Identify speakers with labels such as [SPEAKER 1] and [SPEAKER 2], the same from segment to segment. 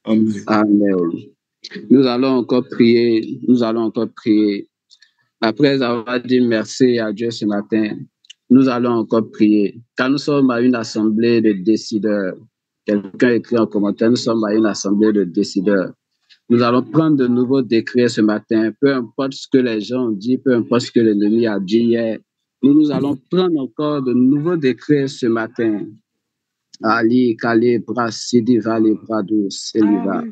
[SPEAKER 1] Amen.
[SPEAKER 2] Amen. Nous allons encore prier. Nous allons encore prier. Après avoir dit merci à Dieu ce matin, nous allons encore prier. Car nous sommes à une assemblée de décideurs. Quelqu'un écrit en commentaire, nous sommes à une assemblée de décideurs. Nous allons prendre de nouveaux décrets ce matin. Peu importe ce que les gens ont dit, peu importe ce que l'ennemi a dit hier, nous allons prendre encore de nouveaux décrets ce matin. Ali, Kali, Brasidi, Vali, Brado, Seliva.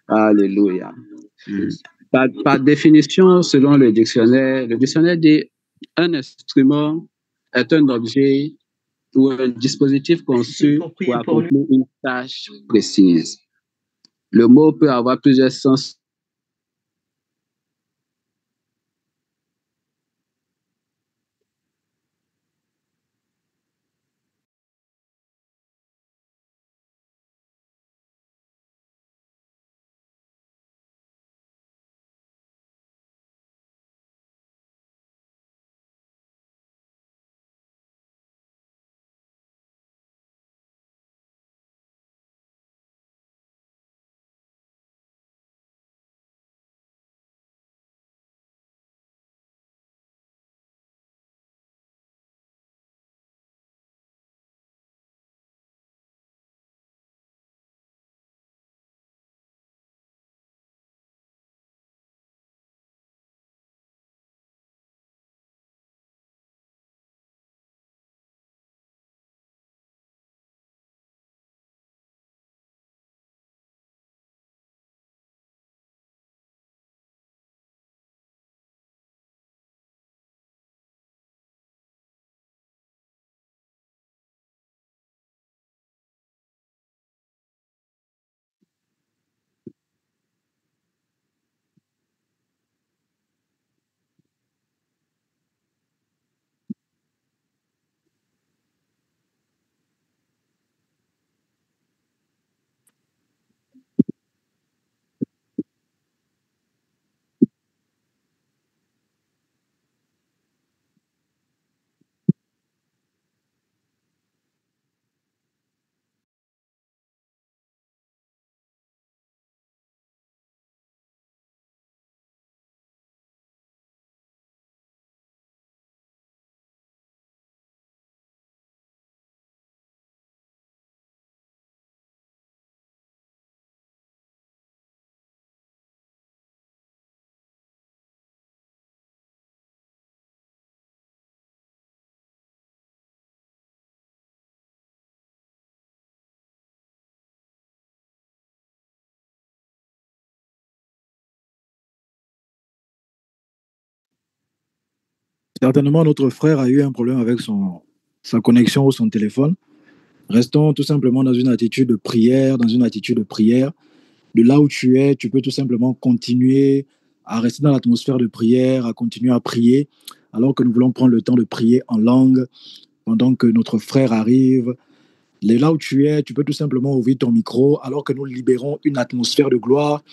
[SPEAKER 2] Alléluia. Par définition, selon le dictionnaire dit un instrument est un objet ou un dispositif conçu pour accomplir une tâche précise. Le mot peut avoir plusieurs sens.
[SPEAKER 3] Certainement, notre frère a eu un problème avec sa connexion ou son téléphone. Restons tout simplement dans une attitude de prière, De là où tu es, tu peux tout simplement continuer à rester dans l'atmosphère de prière, à continuer à prier, alors que nous voulons prendre le temps de prier en langue pendant que notre frère arrive. Là où tu es, tu peux tout simplement ouvrir ton micro alors que nous libérons une atmosphère de gloire,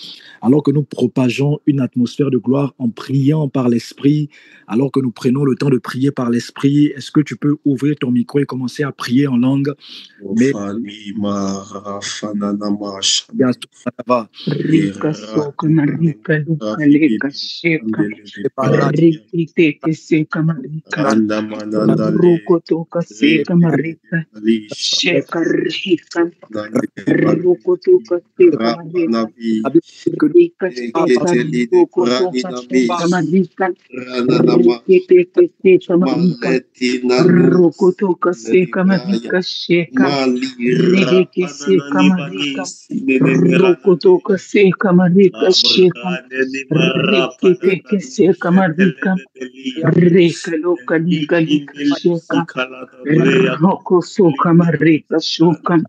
[SPEAKER 3] alors que nous propageons une atmosphère de gloire en priant par l'Esprit, alors que nous prenons le temps de prier par l'Esprit. Est-ce que tu peux ouvrir ton micro et commencer à prier en langue? Mais
[SPEAKER 4] Rika soka marika luka leka sheka rikite seka marika ruko toka seka marika sheka rika ruko toka seka marika rika seka ruko toka seka marika rikite seka marika ruko toka seka marika sheka rika seka marika Rokotoka seka marika sheka rikiteke seka marika reka loka lika lika sheka roko soka marika Marika Shukam,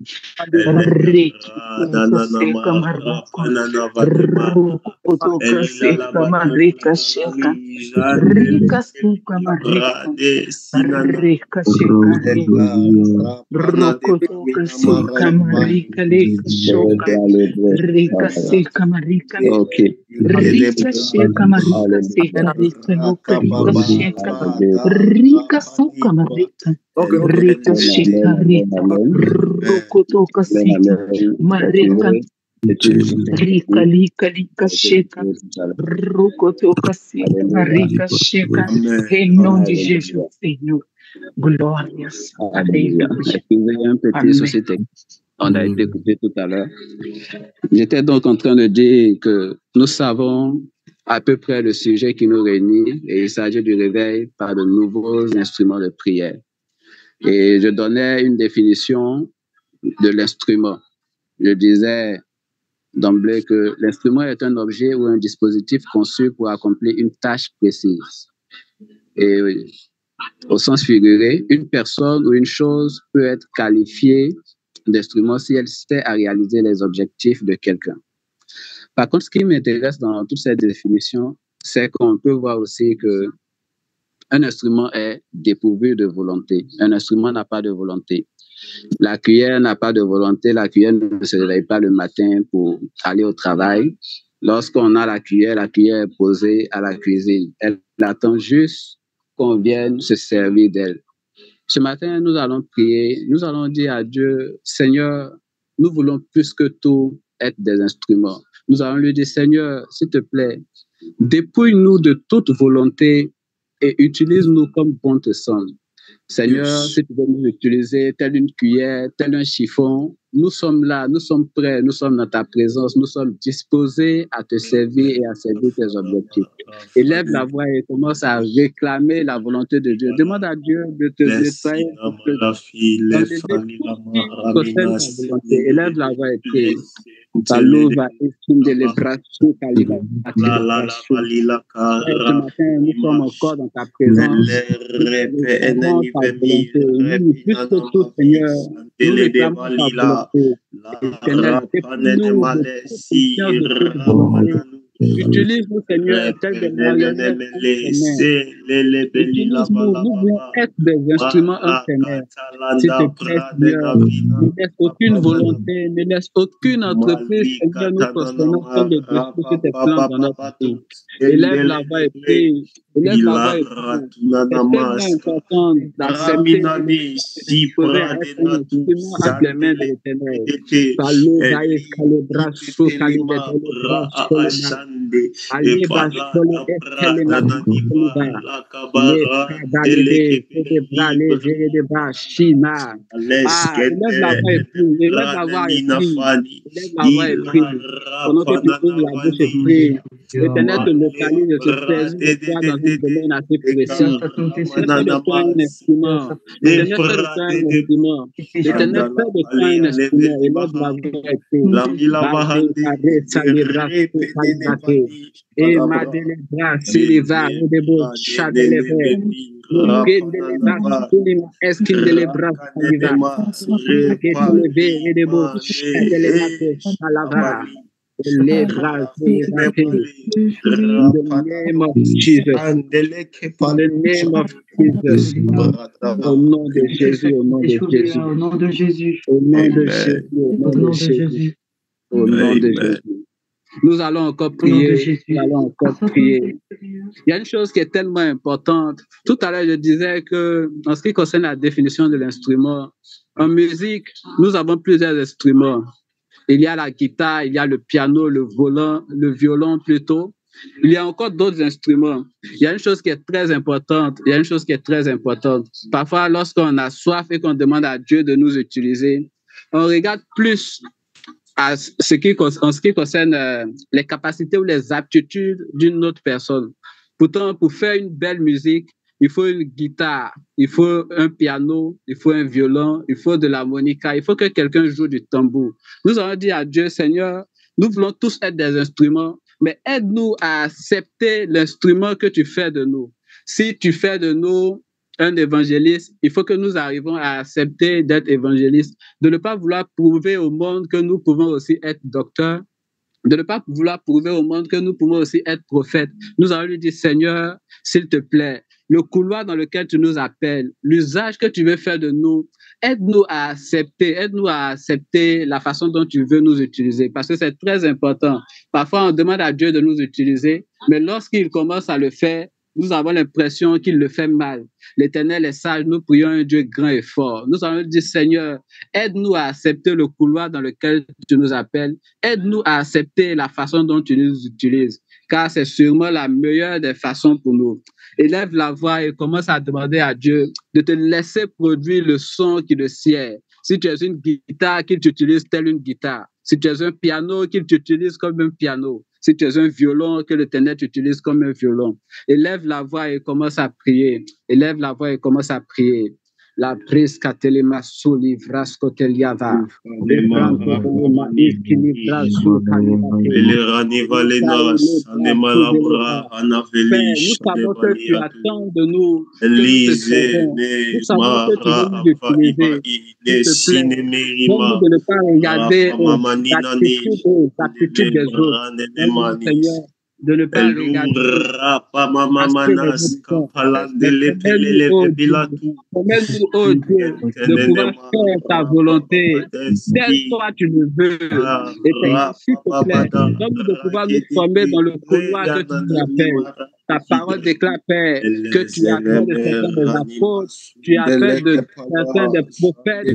[SPEAKER 4] Rika Seka Maruko, Rukutuka Seka Marika Sheka, Rika Suka Marika, Rika Sheka Rukutuka Seka Marika Leka Shuka, Rika Seka Marika, Rika Sheka Marika Seka Rika Luka Rika Sheka, Rika Suka Marika, Rika Sheka Rika, Rukutuka Seka Marika, Rika Lika Lika Sheka, Rukutuka Seka Marika Sheka, et nom de Jésus, Seigneur. Glorious. Alléluia.
[SPEAKER 2] Un petit souci technique. On a été coupé tout à l'heure. J'étais donc en train de dire que nous savons à peu près le sujet qui nous réunit et il s'agit du réveil par de nouveaux instruments de prière. Et je donnais une définition de l'instrument. Je disais d'emblée que l'instrument est un objet ou un dispositif conçu pour accomplir une tâche précise. Et au sens figuré, une personne ou une chose peut être qualifiée d'instrument si elle sait à réaliser les objectifs de quelqu'un. Par contre, ce qui m'intéresse dans toute cette définition, c'est qu'on peut voir aussi que un instrument est dépourvu de volonté. Un instrument n'a pas de volonté. La cuillère n'a pas de volonté. La cuillère ne se réveille pas le matin pour aller au travail. Lorsqu'on a la cuillère est posée à la cuisine. Elle attend juste qu'on vienne se servir d'elle. Ce matin, nous allons prier, nous allons dire à Dieu, Seigneur, nous voulons plus que tout être des instruments. Nous allons lui dire, Seigneur, s'il te plaît, dépouille-nous de toute volonté et utilise-nous comme bon te semble. Seigneur, si tu veux nous utiliser tel une cuillère, tel un chiffon, nous sommes là, nous sommes prêts, nous sommes dans ta présence, nous sommes disposés à te servir et à servir tes objectifs. Élève la voix et commence à réclamer la volonté de Dieu. Demande à Dieu de te nettoyer, élève la voix et prie. Palouva estime les bras sous Kaliba. Ce matin, nous sommes encore dans ta présence. Plus que tout, Seigneur, nous réclamons ta volonté. Utilise-nous, Seigneur, tel des marionnettes. Utilise-nous, nous voulons être des instruments enseignants. S'il te plaît, Seigneur, ne laisse aucune volonté, ne laisse aucune entreprise, Seigneur, nous concernant comme des défauts sur tes plans dans notre vie. Élève la voix et prie. Élève la voix et prie. C'est tellement important d'accepter de être un instrument entre les mains de l'Éternel. Pendant que tu ouvres la bouche et pries, l'Éternel te localise et te saisit de toi dans un domaine assez précis. L'Éternel fait de toi un instrument. L'Éternel fait de toi un instrument. L'Éternel fait de toi un instrument. Et là, la et ma délébra, Siliva, Redebo, Chadeleve, Eskin de Lebra, Saliva, Aketeleve, Redebo, Chadeleve, Salava, les bras, in the name of Jesus, in the name of Jesus, au nom de Jésus, au nom de Jésus,
[SPEAKER 4] au nom de Jésus,
[SPEAKER 2] au nom de Jésus, au nom de Jésus, au nom de Jésus. Nous allons encore prier, nous allons encore prier. Il y a une chose qui est tellement importante. Tout à l'heure, je disais que, en ce qui concerne la définition de l'instrument, en musique, nous avons plusieurs instruments. Il y a la guitare, il y a le piano, le violon plutôt. Il y a encore d'autres instruments. Il y a une chose qui est très importante. Parfois, lorsqu'on a soif et qu'on demande à Dieu de nous utiliser, on regarde plus en ce qui concerne les capacités ou les aptitudes d'une autre personne. Pourtant, pour faire une belle musique, il faut une guitare, il faut un piano, il faut un violon, il faut de l'harmonica, il faut que quelqu'un joue du tambour. Nous allons dire à Dieu, Seigneur, nous voulons tous être des instruments, mais aide-nous à accepter l'instrument que tu fais de nous. Si tu fais de nous un évangéliste, il faut que nous arrivions à accepter d'être évangéliste, de ne pas vouloir prouver au monde que nous pouvons aussi être docteurs, de ne pas vouloir prouver au monde que nous pouvons aussi être prophètes. Nous allons lui dire, Seigneur, s'il te plaît, le couloir dans lequel tu nous appelles, l'usage que tu veux faire de nous, aide-nous à accepter la façon dont tu veux nous utiliser, parce que c'est très important. Parfois, on demande à Dieu de nous utiliser, mais lorsqu'il commence à le faire, nous avons l'impression qu'il le fait mal. L'Éternel est sage, nous prions un Dieu grand et fort. Nous allons dire, Seigneur, aide-nous à accepter le couloir dans lequel tu nous appelles. Aide-nous à accepter la façon dont tu nous utilises, car c'est sûrement la meilleure des façons pour nous. Élève la voix et commence à demander à Dieu de te laisser produire le son qui le sied. Si tu es une guitare, qu'il t'utilise telle une guitare. Si tu es un piano, qu'il t'utilise comme un piano. Si tu es un violon, que l'Éternel t'utilise comme un violon. Élève la voix et commence à prier. Élève la voix et commence à prier. La prise katelema soli vrasko teliava. Nous savons que tu attends de nous. Nous savons que tu veux nous utiliser. S'il te plaît, donne-nous de ne pas regarder aux aptitudes des autres. Donne-nous, Seigneur, de ne pas regarder Promets-nous, oh Dieu, de pouvoir faire ta volonté, telle toi tu le veux. Et s'il te plaît, donne-nous de pouvoir nous former dans le couloir que tu nous appelles. Ta parole déclare, Père, que tu as fait de certains des apôtres, tu as fait de certains des prophètes, tu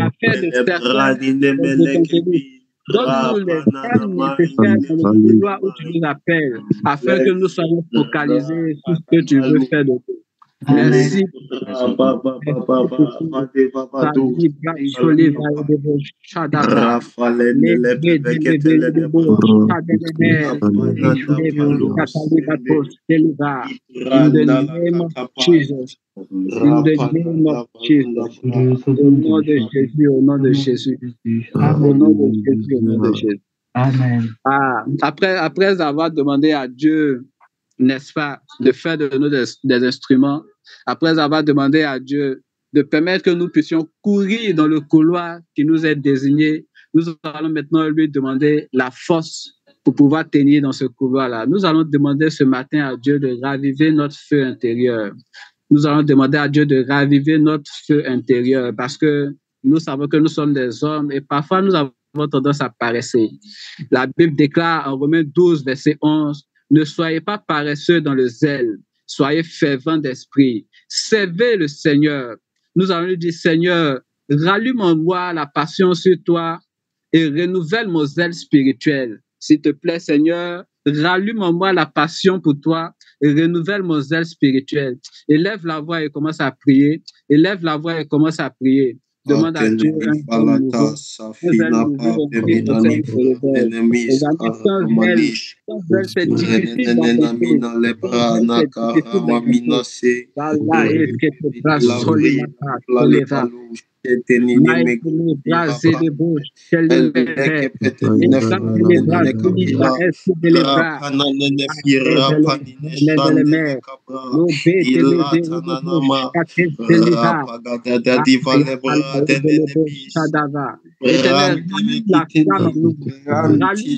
[SPEAKER 2] as fait de certains des évangélistes. Donne-nous les termes nécessaires dans le couloir où tu nous appelles, afin que nous soyons focalisés sur ce que tu veux faire de nous. Merci. In the name of Jesus. In the name of Jesus. Au nom de Jésus, au nom de Jésus. Au nom de Jésus, au nom de Jésus.
[SPEAKER 4] Amen.
[SPEAKER 2] Après avoir demandé à Dieu, n'est-ce pas, de faire de nous des instruments, après avoir demandé à Dieu de permettre que nous puissions courir dans le couloir qui nous est désigné, nous allons maintenant lui demander la force pour pouvoir tenir dans ce couloir-là. Nous allons demander ce matin à Dieu de raviver notre feu intérieur. Nous allons demander à Dieu de raviver notre feu intérieur parce que nous savons que nous sommes des hommes et parfois nous avons tendance à paresser. La Bible déclare en Romains 12, verset 11, « Ne soyez pas paresseux dans le zèle, soyez fervents d'esprit, servez le Seigneur. » Nous allons lui dire, Seigneur, rallume en moi la passion sur toi et renouvelle mon zèle spirituel. S'il te plaît, Seigneur, rallume en moi la passion pour toi et renouvelle mon zèle spirituel. Élève la voix et commence à prier. Élève la voix et commence à prier. Demande à Dieu un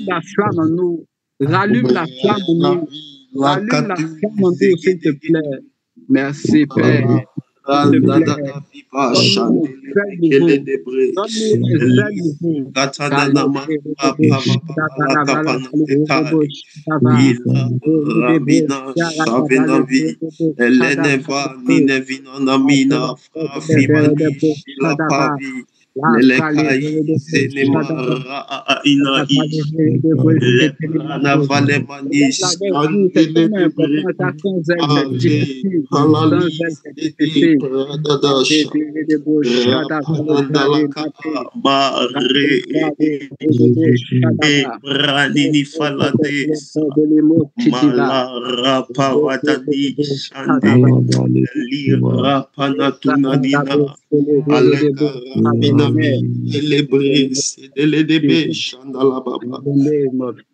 [SPEAKER 2] Rallume la flamme en nous. Rallume la flamme en nous, s'il te plaît. Merci, Père.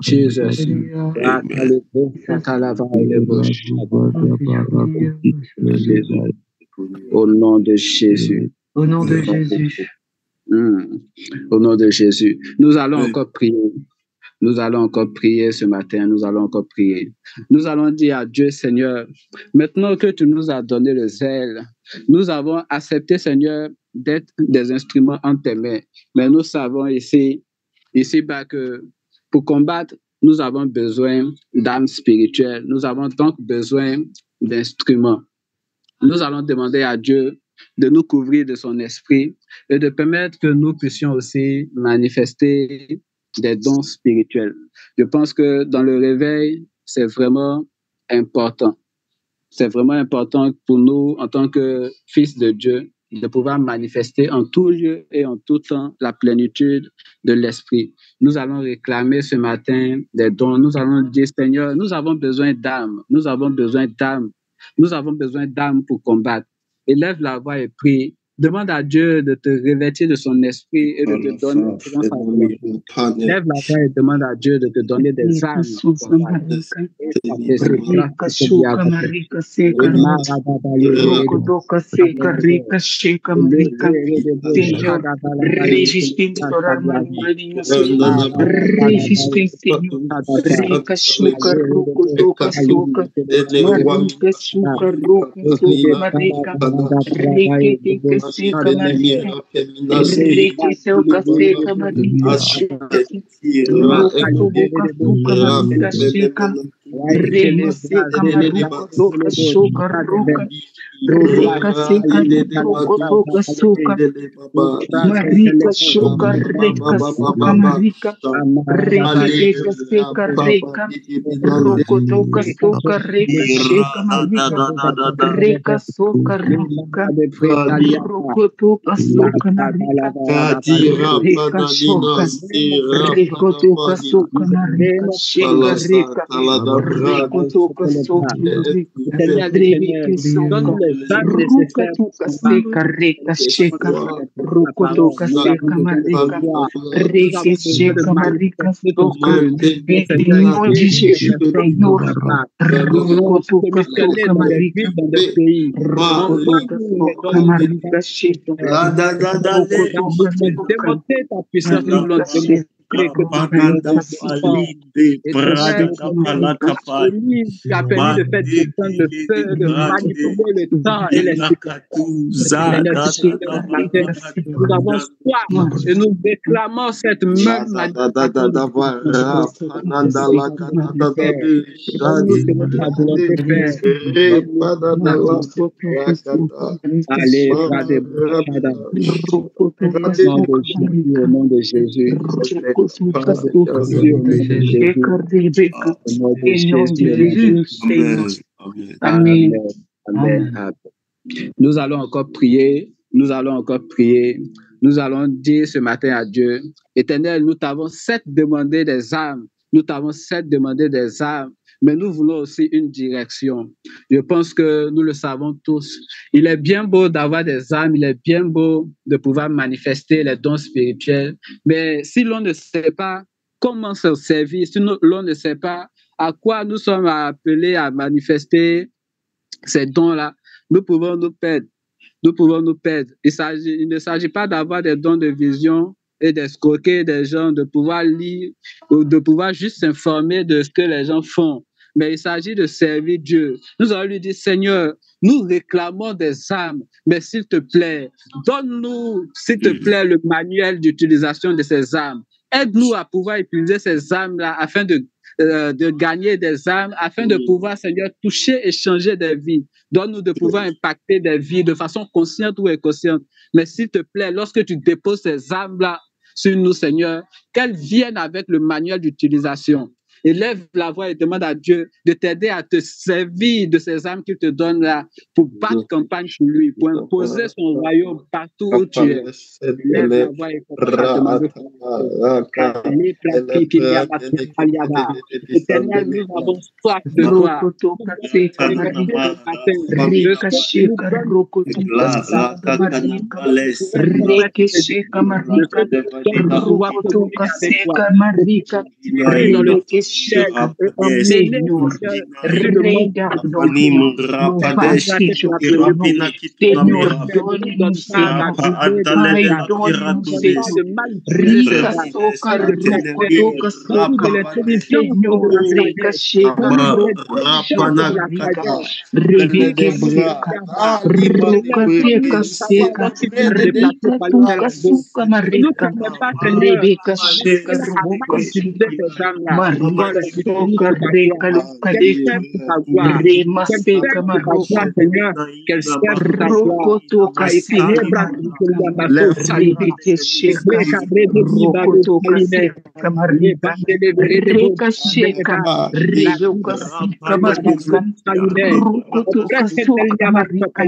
[SPEAKER 2] Jesus. Au nom de Jésus.
[SPEAKER 4] Au nom de Jésus.
[SPEAKER 2] Au nom de Jésus. Nous allons encore prier. Nous allons encore prier ce matin. Nous allons encore prier. Nous allons dire à Dieu, Seigneur, maintenant que tu nous as donné le zèle, nous avons accepté, Seigneur, d'être des instruments en tes mains. Mais nous savons ici-bas que pour combattre, nous avons besoin d'âmes spirituelles. Nous avons donc besoin d'instruments. Nous allons demander à Dieu de nous couvrir de son esprit et de permettre que nous puissions aussi manifester des dons spirituels. Je pense que dans le réveil, c'est vraiment important. C'est vraiment important pour nous, en tant que fils de Dieu, de pouvoir manifester en tout lieu et en tout temps la plénitude de l'esprit. Nous allons réclamer ce matin des dons. Nous allons dire, Seigneur, nous avons besoin d'âmes. Nous avons besoin d'âmes. Nous avons besoin d'âmes pour combattre. Élève la voix et prie. Demande à Dieu de te revêtir de son esprit et de te donner selon sa volonté. Lève la voix et demande à Dieu de te donner des âmes. Démontrer ta puissance, nous voulons démontrer que tu as permis de faire descendre le feu, de manipuler le temps et les circonstances. Nous avons soif et nous réclamons cette même Allez, au nom de Jésus. Amen. Amen. Nous allons encore prier. Nous allons encore prier. Nous allons dire ce matin à Dieu, Éternel, nous t'avons certes demandé des âmes. Nous t'avons certes demandé des âmes, mais nous voulons aussi une direction. Je pense que nous le savons tous. Il est bien beau d'avoir des âmes, il est bien beau de pouvoir manifester les dons spirituels, mais si l'on ne sait pas comment s'en servir, si l'on ne sait pas à quoi nous sommes appelés à manifester ces dons-là, nous pouvons nous perdre. Nous pouvons nous perdre. Il ne s'agit pas d'avoir des dons de vision et d'escroquer des gens, de pouvoir lire ou de pouvoir juste s'informer de ce que les gens font. Mais il s'agit de servir Dieu. Nous allons lui dire, Seigneur, nous réclamons des âmes, mais s'il te plaît, donne-nous, s'il te plaît, le manuel d'utilisation de ces âmes. Aide-nous à pouvoir utiliser ces âmes-là afin de gagner des âmes, afin de pouvoir, Seigneur, toucher et changer des vies. Donne-nous de pouvoir impacter des vies de façon consciente ou inconsciente. Mais s'il te plaît, lorsque tu déposes ces âmes-là sur nous, Seigneur, qu'elles viennent avec le manuel d'utilisation. Élève la voix et demande à Dieu de t'aider à te servir de ces âmes qu'il te donne là pour battre campagne sur lui, pour imposer son royaume partout où tu es. Élève la voix et demander. Éternel, nous avons soif de toi.
[SPEAKER 4] Seigneur, emmène-nous, regarde-nous, nous particulièrement. Seigneur, donne-nous, Seigneur, donne-nous, Seigneur. Rika soka, rokotoka soka, Seigneur, rika sheka, rika, rebeke seka, rokateka seka, rika tuka suka marika, rebeka sheka, roboka suka, marika soka, reka luka deka, rema seka maroko, rokotoka seka marika, rebeke sheka, rokotoka seka marika, reka sheka, rebeka seka marika, rokotoka soka marika,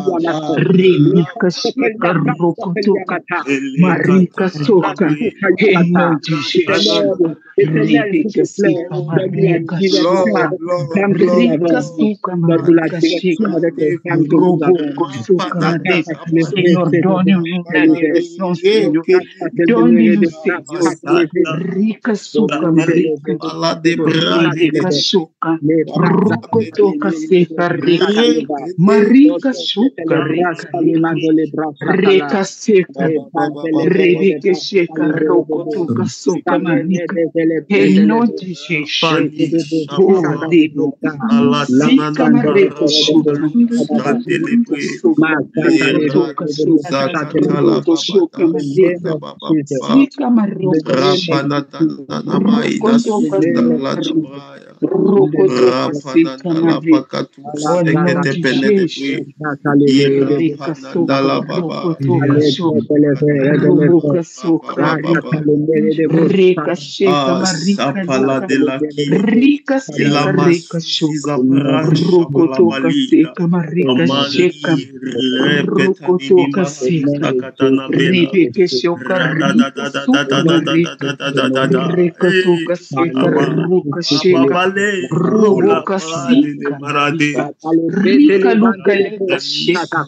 [SPEAKER 4] rebeka sheka, rokotoka marika soka, et nom de Jésus, rebeka seka marika soka, rika soka marika sheka, roboko soka marika. Seigneur, donne-nous la direction, Seigneur, donne-nous, Seigneur, rika soka marika, rebeka soka, rokotoka seka rika, marika soka rika seka, rebeke sheka, rokotoka soka marika, et nom de Jésus, oh, sika marika soka, rokotoka soka, rokotoka soka marika, sika marika sheka, rokotoka soka, rokotoka sika marika, au nom de Jésus, rika soka, rokotoka soka, roboka soka rika, rika sheka marika soka, rika seka rika soka, rokotoka seka marika sheka, rokotoka seka, rebeke soka rika soka marika, rika toka seka ruka sheka, roboka sika marika, rika luka leka sheka,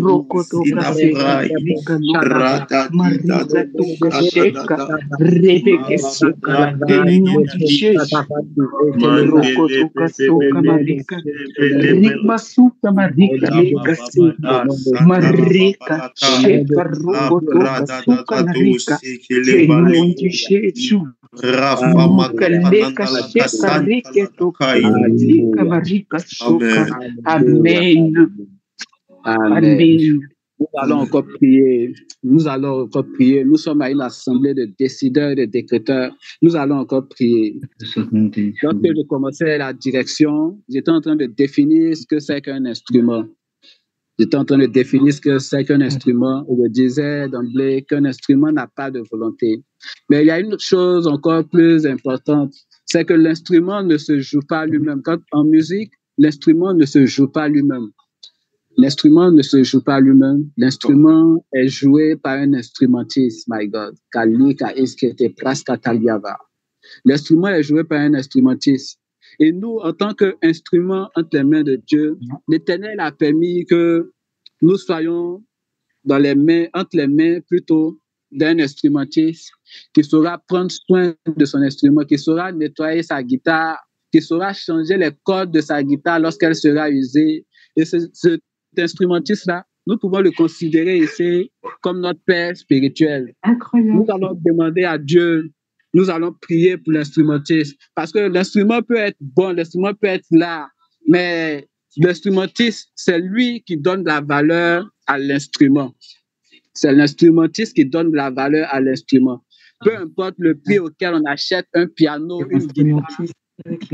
[SPEAKER 4] rokotoka seka rika luka, marika toka sheka, rebeke soka, et nom de Jésus, rokotoka soka marika, rikma suka marika leka seka, marika sheka rokotoka soka marika, et nom de Jésus, luka leka sheka rike toka sika marika soka. Amen. Amen.
[SPEAKER 2] Nous allons encore prier. Nous allons encore prier. Nous sommes à une assemblée de décideurs et de décréteurs. Nous allons encore prier. Lorsque je commençais la direction, j'étais en train de définir ce que c'est qu'un instrument. J'étais en train de définir ce que c'est qu'un instrument. Et je disais d'emblée qu'un instrument n'a pas de volonté. Mais il y a une chose encore plus importante, c'est que l'instrument ne se joue pas lui-même. Quand en musique, l'instrument ne se joue pas lui-même. L'instrument ne se joue pas lui-même. L'instrument est joué par un instrumentiste, my God. L'instrument est joué par un instrumentiste. Et nous, en tant qu'instrument entre les mains de Dieu, l'Éternel a permis que nous soyons dans les mains, entre les mains plutôt d'un instrumentiste qui saura prendre soin de son instrument, qui saura nettoyer sa guitare, qui saura changer les cordes de sa guitare lorsqu'elle sera usée. Et cet instrumentiste-là, nous pouvons le considérer ici comme notre Père spirituel. Incroyable. Nous allons demander à Dieu, nous allons prier pour l'instrumentiste, parce que l'instrument peut être bon, l'instrument peut être là, mais l'instrumentiste, c'est lui qui donne la valeur à l'instrument. C'est l'instrumentiste qui donne la valeur à l'instrument. Peu importe le prix auquel on achète un piano, une guitare,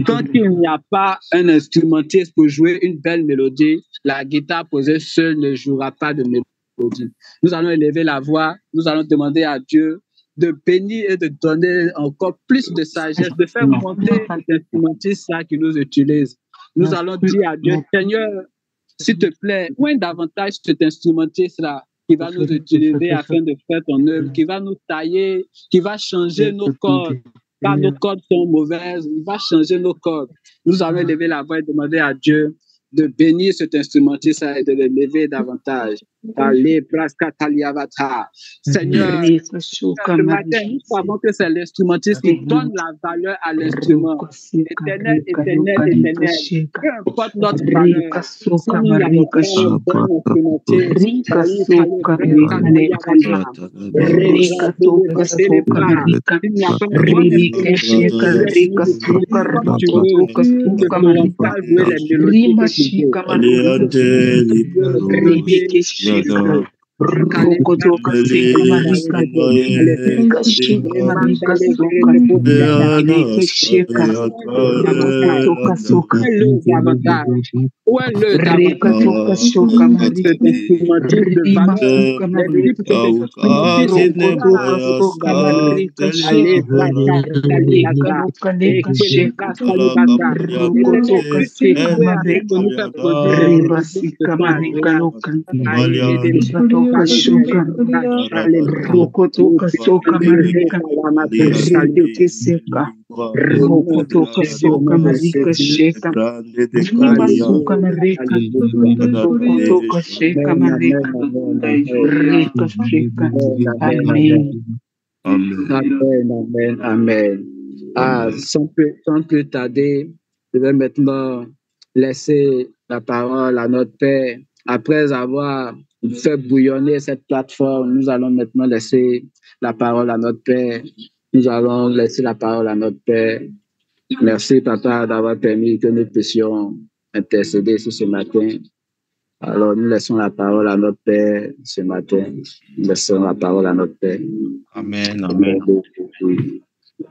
[SPEAKER 2] quand il n'y a pas un instrumentiste pour jouer une belle mélodie, la guitare posée seule ne jouera pas de mélodie. Nous allons élever la voix, nous allons demander à Dieu de bénir et de donner encore plus de sagesse, de faire monter cet instrumentiste-là qui nous utilise. Nous allons dire à Dieu, Seigneur, s'il te plaît, oint davantage cet instrumentiste-là qui va nous utiliser afin de faire ton œuvre, qui va nous tailler, qui va changer nos cordes. Car nos cordes sont mauvaises, il va changer nos cordes. Nous allons lever la voix et demander à Dieu de bénir cet instrumentiste et de l'élever davantage. Seigneur, ce matin, nous savons que c'est l'instrumentiste qui donne la valeur à l'instrument. Éternel, éternel, éternel. Peu importe notre valeur, si nous n'avons pas un bon instrumentiste, Amen. Sans plus tarder, je vais maintenant laisser la parole à notre Père. Après avoir fait bouillonner cette plateforme, nous allons maintenant laisser la parole à notre Père. Nous allons laisser la parole à notre Père. Merci, Papa, d'avoir permis que nous puissions intercéder ce matin. Alors, nous laissons la parole à notre Père ce matin. Nous laissons la parole à notre Père.
[SPEAKER 1] Amen, amen.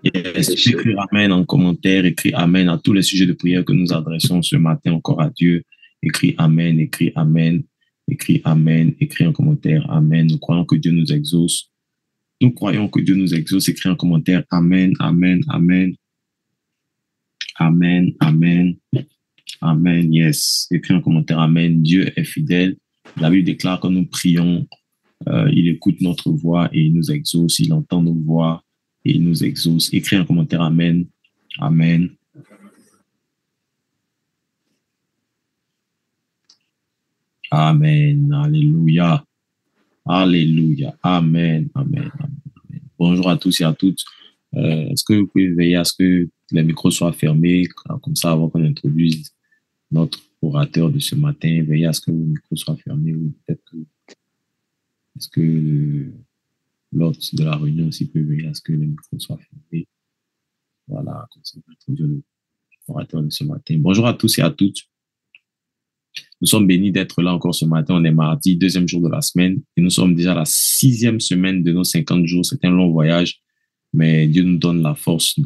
[SPEAKER 1] Yes, écris Amen en commentaire, écris Amen à tous les sujets de prière que nous adressons ce matin encore à Dieu. Écris Amen, écris Amen, écris Amen, écris en commentaire Amen. Nous croyons que Dieu nous exauce. Nous croyons que Dieu nous exauce. Écris en commentaire Amen, Amen, Amen. Amen, Amen, Amen, yes. Écris en commentaire Amen. Dieu est fidèle. La Bible déclare que nous prions, il écoute notre voix et il nous exauce. Il entend nos voix et il nous exauce. Écris en commentaire Amen, Amen. Amen, Alléluia, Alléluia, Amen, Amen, Amen. Bonjour à tous et à toutes. Est-ce que vous pouvez veiller à ce que les micros soient fermés, comme ça, avant qu'on introduise notre orateur de ce matin, veillez à ce que vos micros soient fermés, ou peut-être que est-ce que l'hôte de la réunion aussi peut veiller à ce que les micros soient fermés. Voilà, comme ça, on va introduire l'orateur de ce matin. Bonjour à tous et à toutes. Nous sommes bénis d'être là encore ce matin. On est mardi, 2e jour de la semaine, et nous sommes déjà à la 6e semaine de nos 50 jours. C'est un long voyage, mais Dieu nous donne la force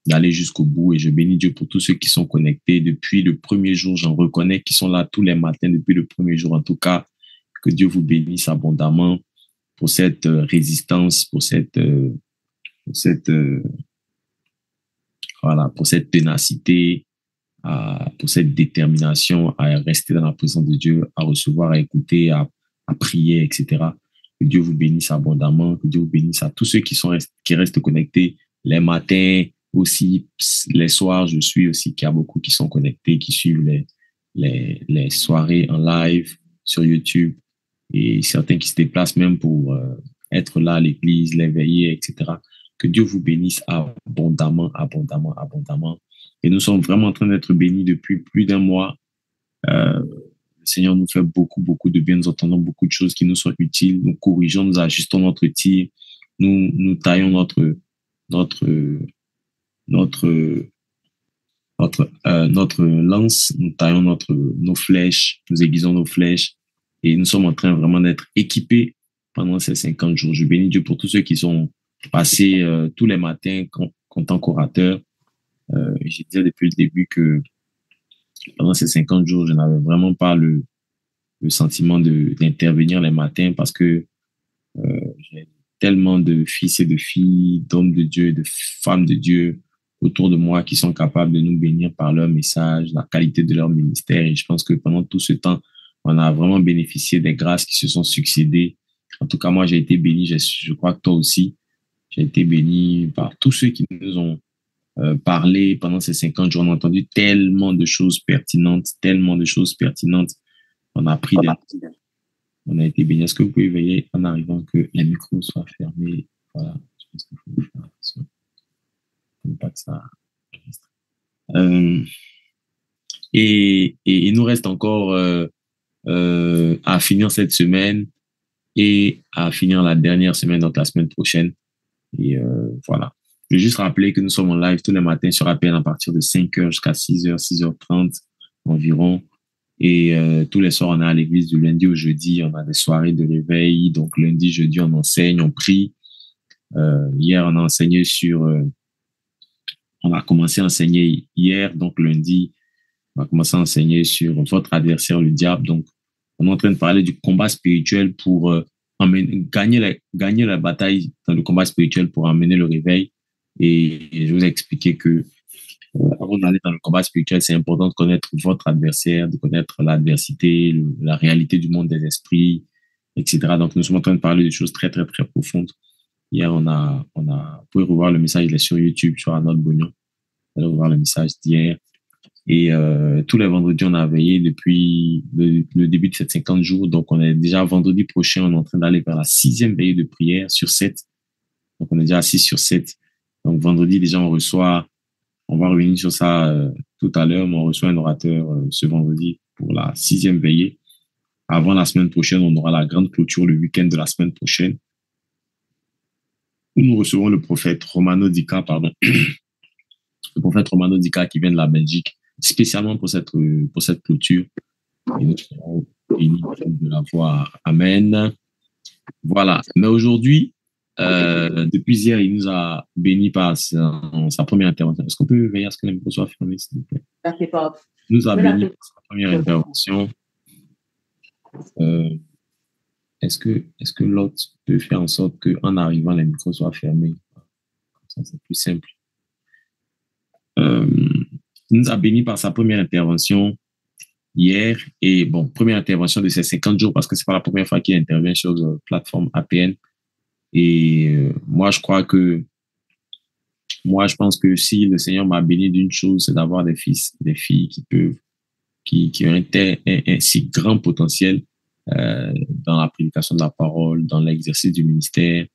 [SPEAKER 1] d'aller jusqu'au bout, et je bénis Dieu pour tous ceux qui sont connectés depuis le premier jour. J'en reconnais qui sont là tous les matins depuis le premier jour. En tout cas, que Dieu vous bénisse abondamment pour cette résistance, pour cette ténacité, pour cette détermination à rester dans la présence de Dieu, à recevoir, à écouter, à prier, etc. Que Dieu vous bénisse abondamment, que Dieu vous bénisse à tous ceux qui restent connectés les matins, aussi les soirs. Je suis aussi qu'il y a beaucoup qui sont connectés, qui suivent les soirées en live sur YouTube, et certains qui se déplacent même pour être là à l'église, les veiller, etc. Que Dieu vous bénisse abondamment, abondamment, abondamment. Et nous sommes vraiment en train d'être bénis depuis plus d'un mois. Le Seigneur nous fait beaucoup, beaucoup de bien. Nous entendons beaucoup de choses qui nous sont utiles. Nous corrigeons, nous ajustons notre tir. Nous taillons notre lance. Nous taillons nos flèches. Nous aiguisons nos flèches. Et nous sommes en train vraiment d'être équipés pendant ces 50 jours. Je bénis Dieu pour tous ceux qui sont passés tous les matins en tant qu'orateur. J'ai dit depuis le début que pendant ces 50 jours, je n'avais vraiment pas le sentiment d'intervenir les matins, parce que j'ai tellement de fils et de filles, d'hommes de Dieu, de femmes de Dieu autour de moi qui sont capables de nous bénir par leur message, la qualité de leur ministère. Et je pense que pendant tout ce temps, on a vraiment bénéficié des grâces qui se sont succédées. En tout cas, moi, j'ai été béni. Je crois que toi aussi, j'ai été béni par tous ceux qui nous ont parlé pendant ces 50 jours. On a entendu tellement de choses pertinentes, tellement de choses pertinentes. On a appris On a été bénis. Est-ce que vous pouvez veiller en arrivant que les micros soient fermés? Voilà, je pense qu'il faut faire attention. Pas que ça enregistre. Et il nous reste encore à finir cette semaine et à finir la dernière semaine, donc la semaine prochaine. Et voilà. Je vais juste rappeler que nous sommes en live tous les matins sur APN à partir de 5h jusqu'à 6h, 6h30 environ. Et tous les soirs, on est à l'église du lundi au jeudi. On a des soirées de réveil. Donc lundi, jeudi, on enseigne, on prie. Hier, on a enseigné sur... on a commencé à enseigner hier, donc lundi, on a commencé à enseigner sur votre adversaire, le diable. Donc, on est en train de parler du combat spirituel pour gagner la bataille dans le combat spirituel pour amener le réveil. Et je vous ai expliqué que avant d'aller dans le combat spirituel, c'est important de connaître votre adversaire, de connaître l'adversité, la réalité du monde des esprits, etc. Donc, nous sommes en train de parler de choses très, très, très profondes. Hier, vous pouvez revoir le message, il est sur YouTube, sur Arnold Bognon. Vous allez revoir le message d'hier. Et tous les vendredis, on a veillé depuis le début de ces 50 jours. Donc, on est déjà vendredi prochain, on est en train d'aller vers la 6e veillée de prière sur 7. Donc, on est déjà à 6 sur 7. Donc, vendredi, déjà, on va revenir sur ça tout à l'heure, mais on reçoit un orateur ce vendredi pour la 6e veillée. Avant la semaine prochaine, on aura la grande clôture le week-end de la semaine prochaine. Nous recevons le prophète Romano Dica, le prophète Romano Dica qui vient de la Belgique, spécialement pour cette clôture. Et nous serons bénis de la voir. Amen. Voilà. Mais aujourd'hui, depuis hier, il nous a bénis par sa première intervention. Est-ce qu'on peut veiller à ce que les micros soient fermés, s'il vous plaît? Il nous a bénis par sa première intervention. Est-ce que l'autre peut faire en sorte qu'en arrivant, les micros soient fermés? Comme ça, c'est plus simple. Il nous a bénis par sa première intervention hier. Et bon, première intervention de ces 50 jours parce que c'est pas la première fois qu'il intervient sur la plateforme APN. Et moi, je pense que si le Seigneur m'a béni d'une chose, c'est d'avoir des fils, des filles qui ont un si grand potentiel dans la prédication de la parole, dans l'exercice du ministère.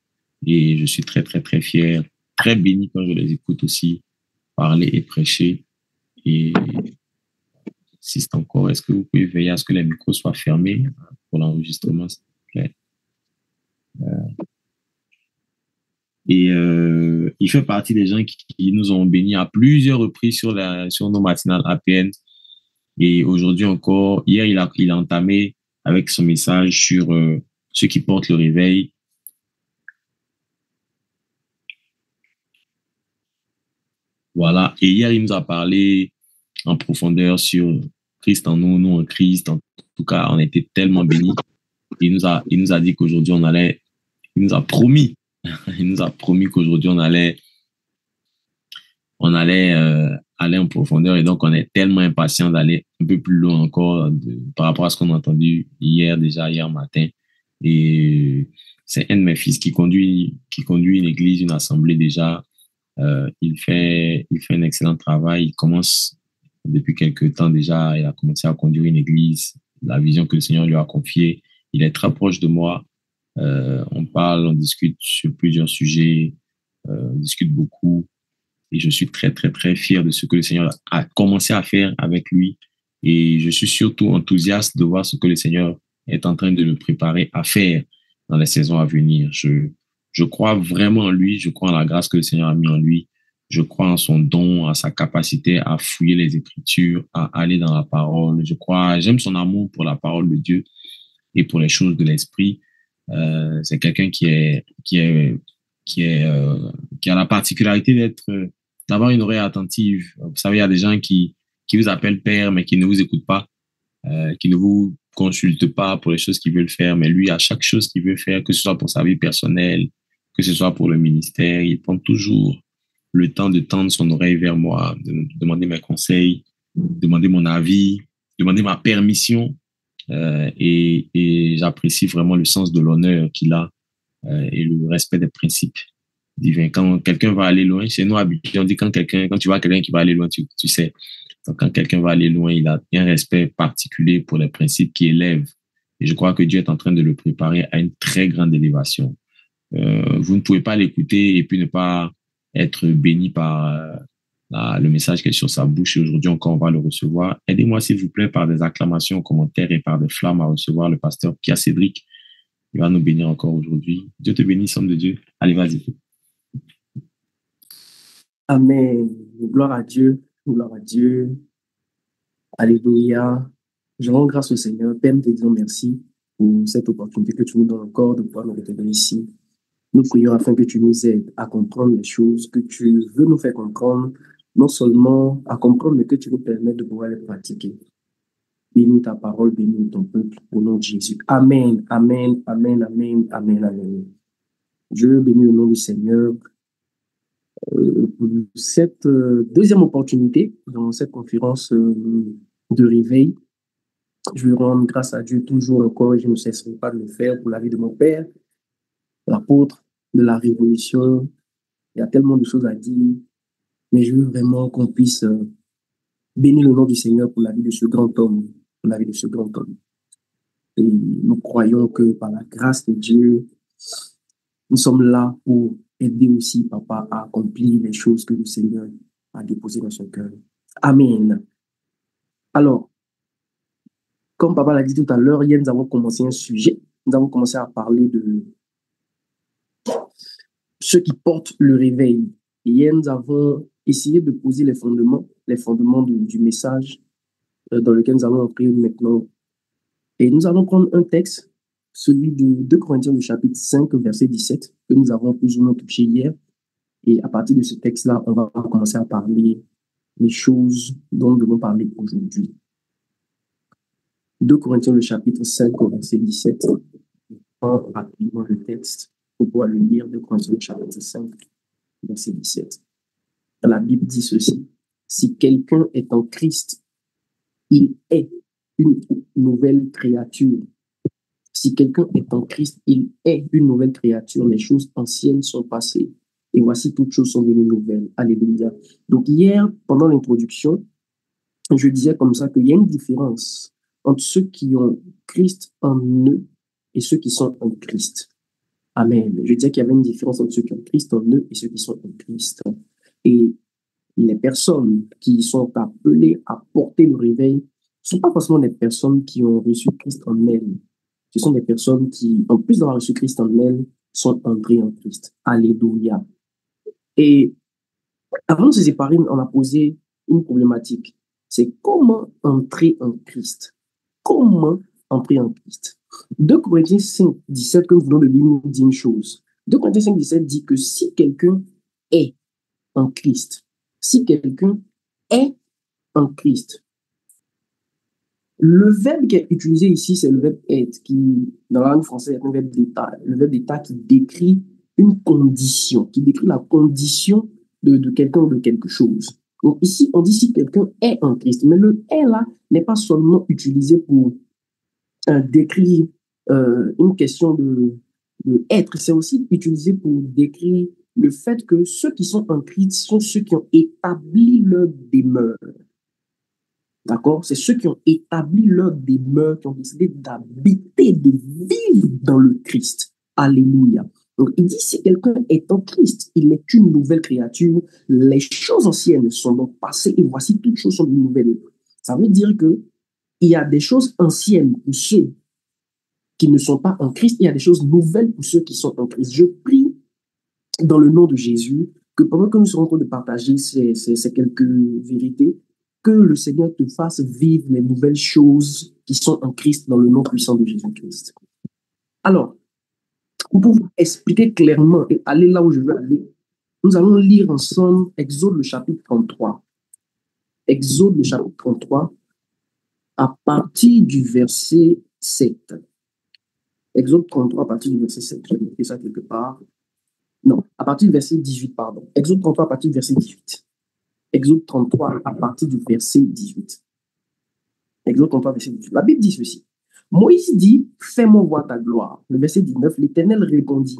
[SPEAKER 1] Et je suis très, très, très fier, très béni quand je les écoute aussi parler et prêcher. Et j'insiste encore, est-ce que vous pouvez veiller à ce que les micros soient fermés pour l'enregistrement, s'il vous plaît? Et il fait partie des gens qui nous ont bénis à plusieurs reprises sur nos matinales APN. Et aujourd'hui encore, hier, il a entamé avec son message sur ceux qui portent le réveil. Voilà. Et hier, il nous a parlé en profondeur sur Christ en nous, nous en Christ. En tout cas, on a été tellement bénis. Il nous a dit qu'aujourd'hui, il nous a promis qu'aujourd'hui, on allait aller en profondeur. Et donc, on est tellement impatient d'aller un peu plus loin encore par rapport à ce qu'on a entendu hier matin. Et c'est un de mes fils qui conduit une église, une assemblée déjà. Il fait un excellent travail. Il commence depuis quelques temps déjà. Il a commencé à conduire une église. La vision que le Seigneur lui a confiée. Il est très proche de moi. On parle, on discute sur plusieurs sujets. On discute beaucoup. Et je suis très, très, très fier de ce que le Seigneur a commencé à faire avec lui. Et je suis surtout enthousiaste de voir ce que le Seigneur est en train de le préparer à faire dans les saisons à venir. Je crois vraiment en lui. Je crois en la grâce que le Seigneur a mis en lui. Je crois en son don, à sa capacité à fouiller les Écritures, à aller dans la parole. J'aime son amour pour la parole de Dieu et pour les choses de l'esprit. C'est quelqu'un qui a la particularité d'avoir une oreille attentive. Vous savez, il y a des gens qui vous appellent père, mais qui ne vous écoutent pas, qui ne vous consultent pas pour les choses qu'ils veulent faire. Mais lui, à chaque chose qu'il veut faire, que ce soit pour sa vie personnelle, que ce soit pour le ministère, il prend toujours le temps de tendre son oreille vers moi, de demander mes conseils, demander mon avis, demander ma permission. Et j'apprécie vraiment le sens de l'honneur qu'il a et le respect des principes divins. Quand quelqu'un va aller loin, chez nous, on dit quand tu vois quelqu'un qui va aller loin, tu sais. Donc, quand quelqu'un va aller loin, il a un respect particulier pour les principes qui élèvent Et je crois que Dieu est en train de le préparer à une très grande élévation. Vous ne pouvez pas l'écouter et puis ne pas être béni par le message qui est sur sa bouche. Et aujourd'hui encore, on va le recevoir. Aidez-moi, s'il vous plaît, par des acclamations, commentaires et par des flammes à recevoir le pasteur Pierre Cédric. Il va nous bénir encore aujourd'hui. Dieu te bénisse, homme de Dieu. Allez, vas-y.
[SPEAKER 5] Amen. Gloire à Dieu. Gloire à Dieu. Alléluia. Je rends grâce au Seigneur. Père, nous te disons merci pour cette opportunité que tu nous donnes encore de pouvoir nous retrouver ici. Nous prions afin que tu nous aides à comprendre les choses que tu veux nous faire comprendre, non seulement à comprendre, mais que tu nous permettes de pouvoir les pratiquer. Bénis ta parole, bénis ton peuple, au nom de Jésus. Amen, amen, amen, amen, amen, amen. Je bénis le nom du Seigneur pour cette deuxième opportunité dans cette conférence de réveil. Je veux rendre grâce à Dieu toujours encore et je ne cesserai pas de le faire pour la vie de mon père, l'apôtre de la révolution. Il y a tellement de choses à dire, mais je veux vraiment qu'on puisse bénir le nom du Seigneur pour la vie de ce grand homme, pour la vie de ce grand homme. Et nous croyons que par la grâce de Dieu, nous sommes là pour aider aussi Papa à accomplir les choses que le Seigneur a déposées dans son cœur. Amen. Alors, comme Papa l'a dit tout à l'heure, hier nous avons commencé un sujet. Nous avons commencé à parler de ceux qui portent le réveil. Et hier, nous avons essayé de poser les fondements du message dans lequel nous allons entrer maintenant. Et nous allons prendre un texte, celui de 2 Corinthiens, le chapitre 5, verset 17, que nous avons plus ou moins touché hier. Et à partir de ce texte-là, on va commencer à parler des choses dont nous devons parler aujourd'hui. 2 Corinthiens, le chapitre 5, verset 17. Je prends rapidement le texte pour pouvoir le lire. 2 Corinthiens, le chapitre 5, verset 17. La Bible dit ceci. Si quelqu'un est en Christ, il est une nouvelle créature. Si quelqu'un est en Christ, il est une nouvelle créature. Les choses anciennes sont passées. Et voici, toutes choses sont devenues nouvelles. Alléluia. Donc hier, pendant l'introduction, je disais comme ça qu'il y a une différence entre ceux qui ont Christ en eux et ceux qui sont en Christ. Amen. Je disais qu'il y avait une différence entre ceux qui ont Christ en eux et ceux qui sont en Christ. Et les personnes qui sont appelées à porter le réveil ne sont pas forcément des personnes qui ont reçu Christ en elles. Ce sont des personnes qui, en plus d'avoir reçu Christ en elles, sont entrées en Christ. Alléluia. Et avant de se séparer, on a posé une problématique. C'est comment entrer en Christ. Comment entrer en Christ. 2 Corinthiens 5, 17, que nous venons de lire, nous dit une chose. 2 Corinthiens 5, 17 dit que si quelqu'un est en Christ, si quelqu'un est en Christ, le verbe qui est utilisé ici, c'est le verbe être, qui, dans la langue française, est un verbe d'état. Le verbe d'état qui décrit une condition, qui décrit la condition de quelqu'un ou de quelque chose. Donc ici, on dit si quelqu'un est en Christ, mais le est là n'est pas seulement utilisé pour décrire une question de être, c'est aussi utilisé pour décrire le fait que ceux qui sont en Christ sont ceux qui ont établi leur demeure. D'accord? C'est ceux qui ont établi leur demeure, qui ont décidé d'habiter, de vivre dans le Christ. Alléluia. Donc, il dit, si quelqu'un est en Christ, il est une nouvelle créature. Les choses anciennes sont donc passées et voici, toutes choses sont nouvelles. Ça veut dire que il y a des choses anciennes pour ceux qui ne sont pas en Christ. Il y a des choses nouvelles pour ceux qui sont en Christ. Je prie dans le nom de Jésus que pendant que nous serons en train de partager ces quelques vérités, que le Seigneur te fasse vivre les nouvelles choses qui sont en Christ dans le nom puissant de Jésus-Christ. Alors, pour vous expliquer clairement et aller là où je veux aller, nous allons lire ensemble Exode le chapitre 33. Exode le chapitre 33 à partir du verset 7. Exode 33 à partir du verset 7. Je vais mettre ça quelque part. Non, à partir du verset 18, pardon. Exode 33 à partir du verset 18. Exode 33 à partir du verset 18. Exode 33, verset 18. La Bible dit ceci. Moïse dit, fais-moi voir ta gloire. Le verset 19, l'Éternel répondit,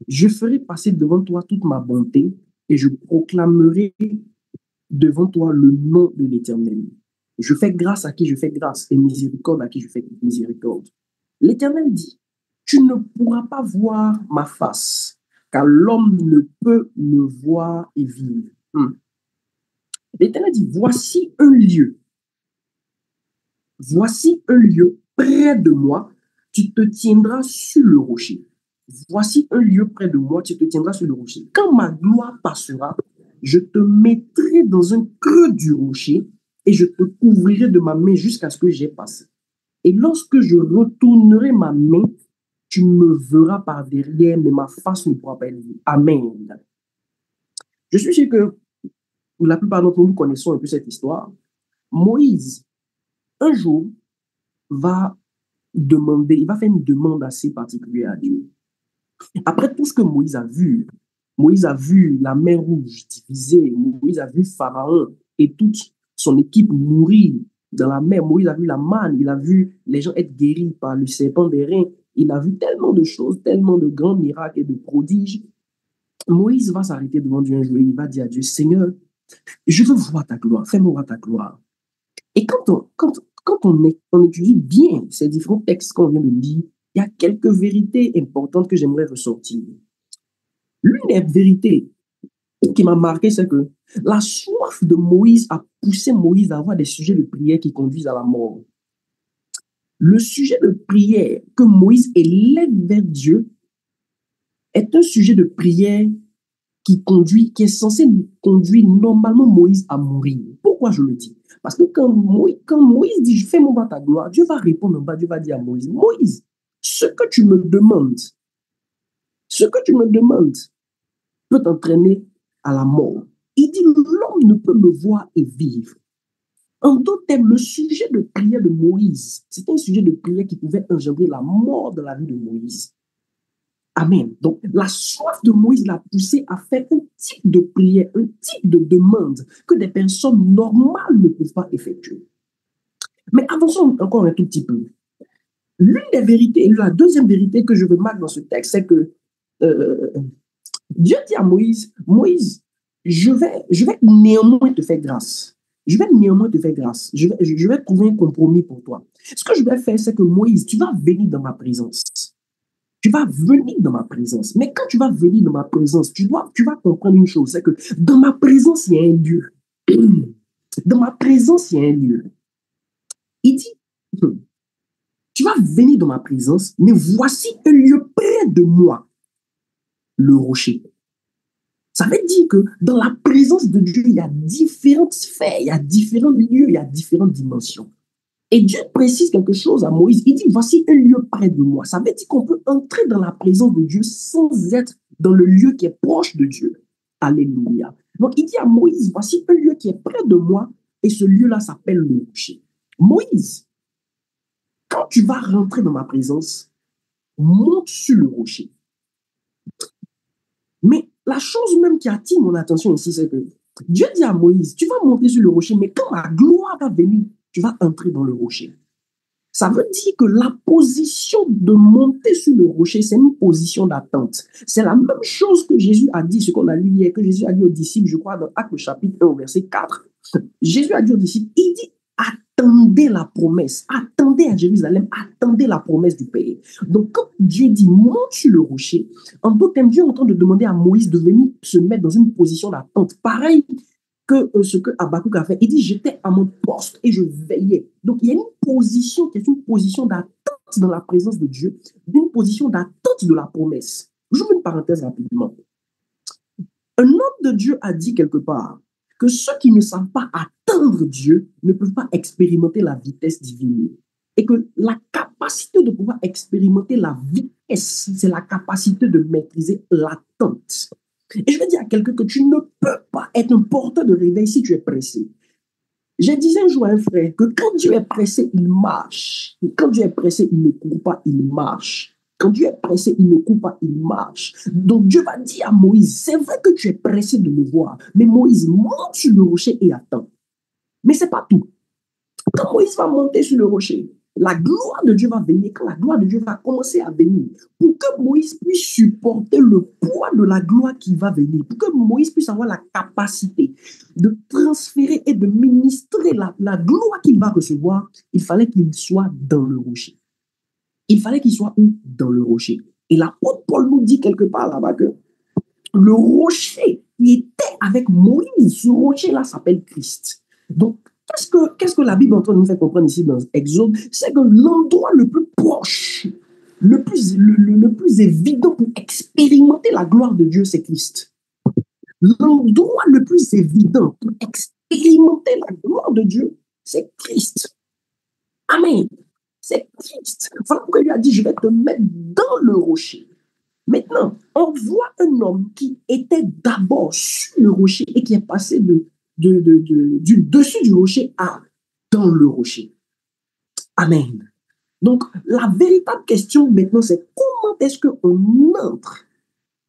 [SPEAKER 5] je ferai passer devant toi toute ma bonté et je proclamerai devant toi le nom de l'Éternel. Je fais grâce à qui je fais grâce et miséricorde à qui je fais miséricorde. L'Éternel dit, tu ne pourras pas voir ma face, car l'homme ne peut me voir et vivre. L'Éternel dit, voici un lieu près de moi, tu te tiendras sur le rocher. Voici un lieu près de moi, tu te tiendras sur le rocher. Quand ma gloire passera, je te mettrai dans un creux du rocher et je te couvrirai de ma main jusqu'à ce que j'ai passé. Et lorsque je retournerai ma main, tu me verras par derrière, mais ma face ne pourra pas être vue. Amen. Je suis sûr que la plupart d'entre nous connaissons un peu cette histoire. Moïse, un jour, il va faire une demande assez particulière à Dieu. Après tout ce que Moïse a vu la mer Rouge divisée, Moïse a vu Pharaon et toute son équipe mourir dans la mer, Moïse a vu la manne, il a vu les gens être guéris par le serpent des reins, il a vu tellement de choses, tellement de grands miracles et de prodiges. Moïse va s'arrêter devant Dieu un jour et il va dire à Dieu, Seigneur, je veux voir ta gloire, fais-moi voir ta gloire. Et quand on étudie bien ces différents textes qu'on vient de lire, il y a quelques vérités importantes que j'aimerais ressortir. L'une des vérités qui m'a marqué, c'est que la soif de Moïse a poussé Moïse à avoir des sujets de prière qui conduisent à la mort. Le sujet de prière que Moïse élève vers Dieu est un sujet de prière qui est censé conduire normalement Moïse à mourir. Pourquoi je le dis? Parce que quand Moïse dit, fais-moi voir ta gloire, Dieu va répondre en bas, Dieu va dire à Moïse, Moïse, ce que tu me demandes peut t'entraîner à la mort. Il dit, l'homme ne peut me voir et vivre. En d'autres termes, le sujet de prière de Moïse, c'est un sujet de prière qui pouvait engendrer la mort de la vie de Moïse. Amen. Donc, la soif de Moïse l'a poussé à faire un type de prière, un type de demande que des personnes normales ne peuvent pas effectuer. Mais avançons encore un tout petit peu. L'une des vérités, la deuxième vérité que je remarque dans ce texte, c'est que Dieu dit à Moïse, Moïse, je vais néanmoins te faire grâce. Je vais trouver un compromis pour toi. Ce que je vais faire, c'est que Moïse, tu vas venir dans ma présence. Tu vas venir dans ma présence. Mais quand tu vas venir dans ma présence, tu vas comprendre une chose, c'est que dans ma présence, il y a un lieu. Dans ma présence, il y a un lieu. Il dit, tu vas venir dans ma présence, mais voici un lieu près de moi, le rocher. Ça veut dire que dans la présence de Dieu, il y a différentes sphères, il y a différents lieux, il y a différentes dimensions. Et Dieu précise quelque chose à Moïse. Il dit, voici un lieu près de moi. Ça veut dire qu'on peut entrer dans la présence de Dieu sans être dans le lieu qui est proche de Dieu. Alléluia. Donc, il dit à Moïse, voici un lieu qui est près de moi et ce lieu-là s'appelle le rocher. Moïse, quand tu vas rentrer dans ma présence, monte sur le rocher. Mais la chose même qui attire mon attention ici, c'est que Dieu dit à Moïse, tu vas monter sur le rocher, mais quand ma gloire va venir, tu vas entrer dans le rocher. Ça veut dire que la position de monter sur le rocher, c'est une position d'attente. C'est la même chose que Jésus a dit, ce qu'on a lu hier, que Jésus a dit aux disciples, je crois, dans Actes chapitre 1, verset 4. Jésus a dit aux disciples, il dit, attendez la promesse, attendez à Jérusalem, attendez la promesse du Père. Donc, quand Dieu dit, monte sur le rocher, en d'autres termes, Dieu est en train de demander à Moïse de venir se mettre dans une position d'attente. Pareil que ce que Habakkuk a fait. Il dit, j'étais à mon poste et je veillais. Donc, il y a une position qui est une position d'attente dans la présence de Dieu, une position d'attente de la promesse. J'ouvre une parenthèse rapidement. Un homme de Dieu a dit quelque part que ceux qui ne savent pas attendre Dieu ne peuvent pas expérimenter la vitesse divine. Et que la capacité de pouvoir expérimenter la vitesse, c'est la capacité de maîtriser l'attente. Et je vais dire à quelqu'un que tu ne peux pas être un porteur de réveil si tu es pressé. Je disais un jour à un frère que quand Dieu est pressé, il marche. Et quand Dieu est pressé, il ne court pas, il marche. Quand Dieu est pressé, il ne court pas, il marche. Donc Dieu va dire à Moïse, c'est vrai que tu es pressé de me voir, mais Moïse monte sur le rocher et attend. Mais ce n'est pas tout. Quand Moïse va monter sur le rocher, la gloire de Dieu va venir, quand la gloire de Dieu va commencer à venir, pour que Moïse puisse supporter le poids de la gloire qui va venir, pour que Moïse puisse avoir la capacité de transférer et de ministrer la gloire qu'il va recevoir, il fallait qu'il soit dans le rocher. il fallait qu'il soit où? Dans le rocher. Et l'apôtre Paul nous dit quelque part là-bas que le rocher qui était avec Moïse, ce rocher-là s'appelle Christ. Donc, qu'est-ce que la Bible est en train de nous faire comprendre ici dans Exode? C'est que l'endroit le plus proche, le plus évident pour expérimenter la gloire de Dieu, c'est Christ. L'endroit le plus évident pour expérimenter la gloire de Dieu, c'est Christ. Amen. C'est Christ. Voilà pourquoi il a dit, je vais te mettre dans le rocher. Maintenant, on voit un homme qui était d'abord sur le rocher et qui est passé du dessus du rocher à dans le rocher. Amen. Donc, la véritable question maintenant, c'est comment est-ce qu'on entre?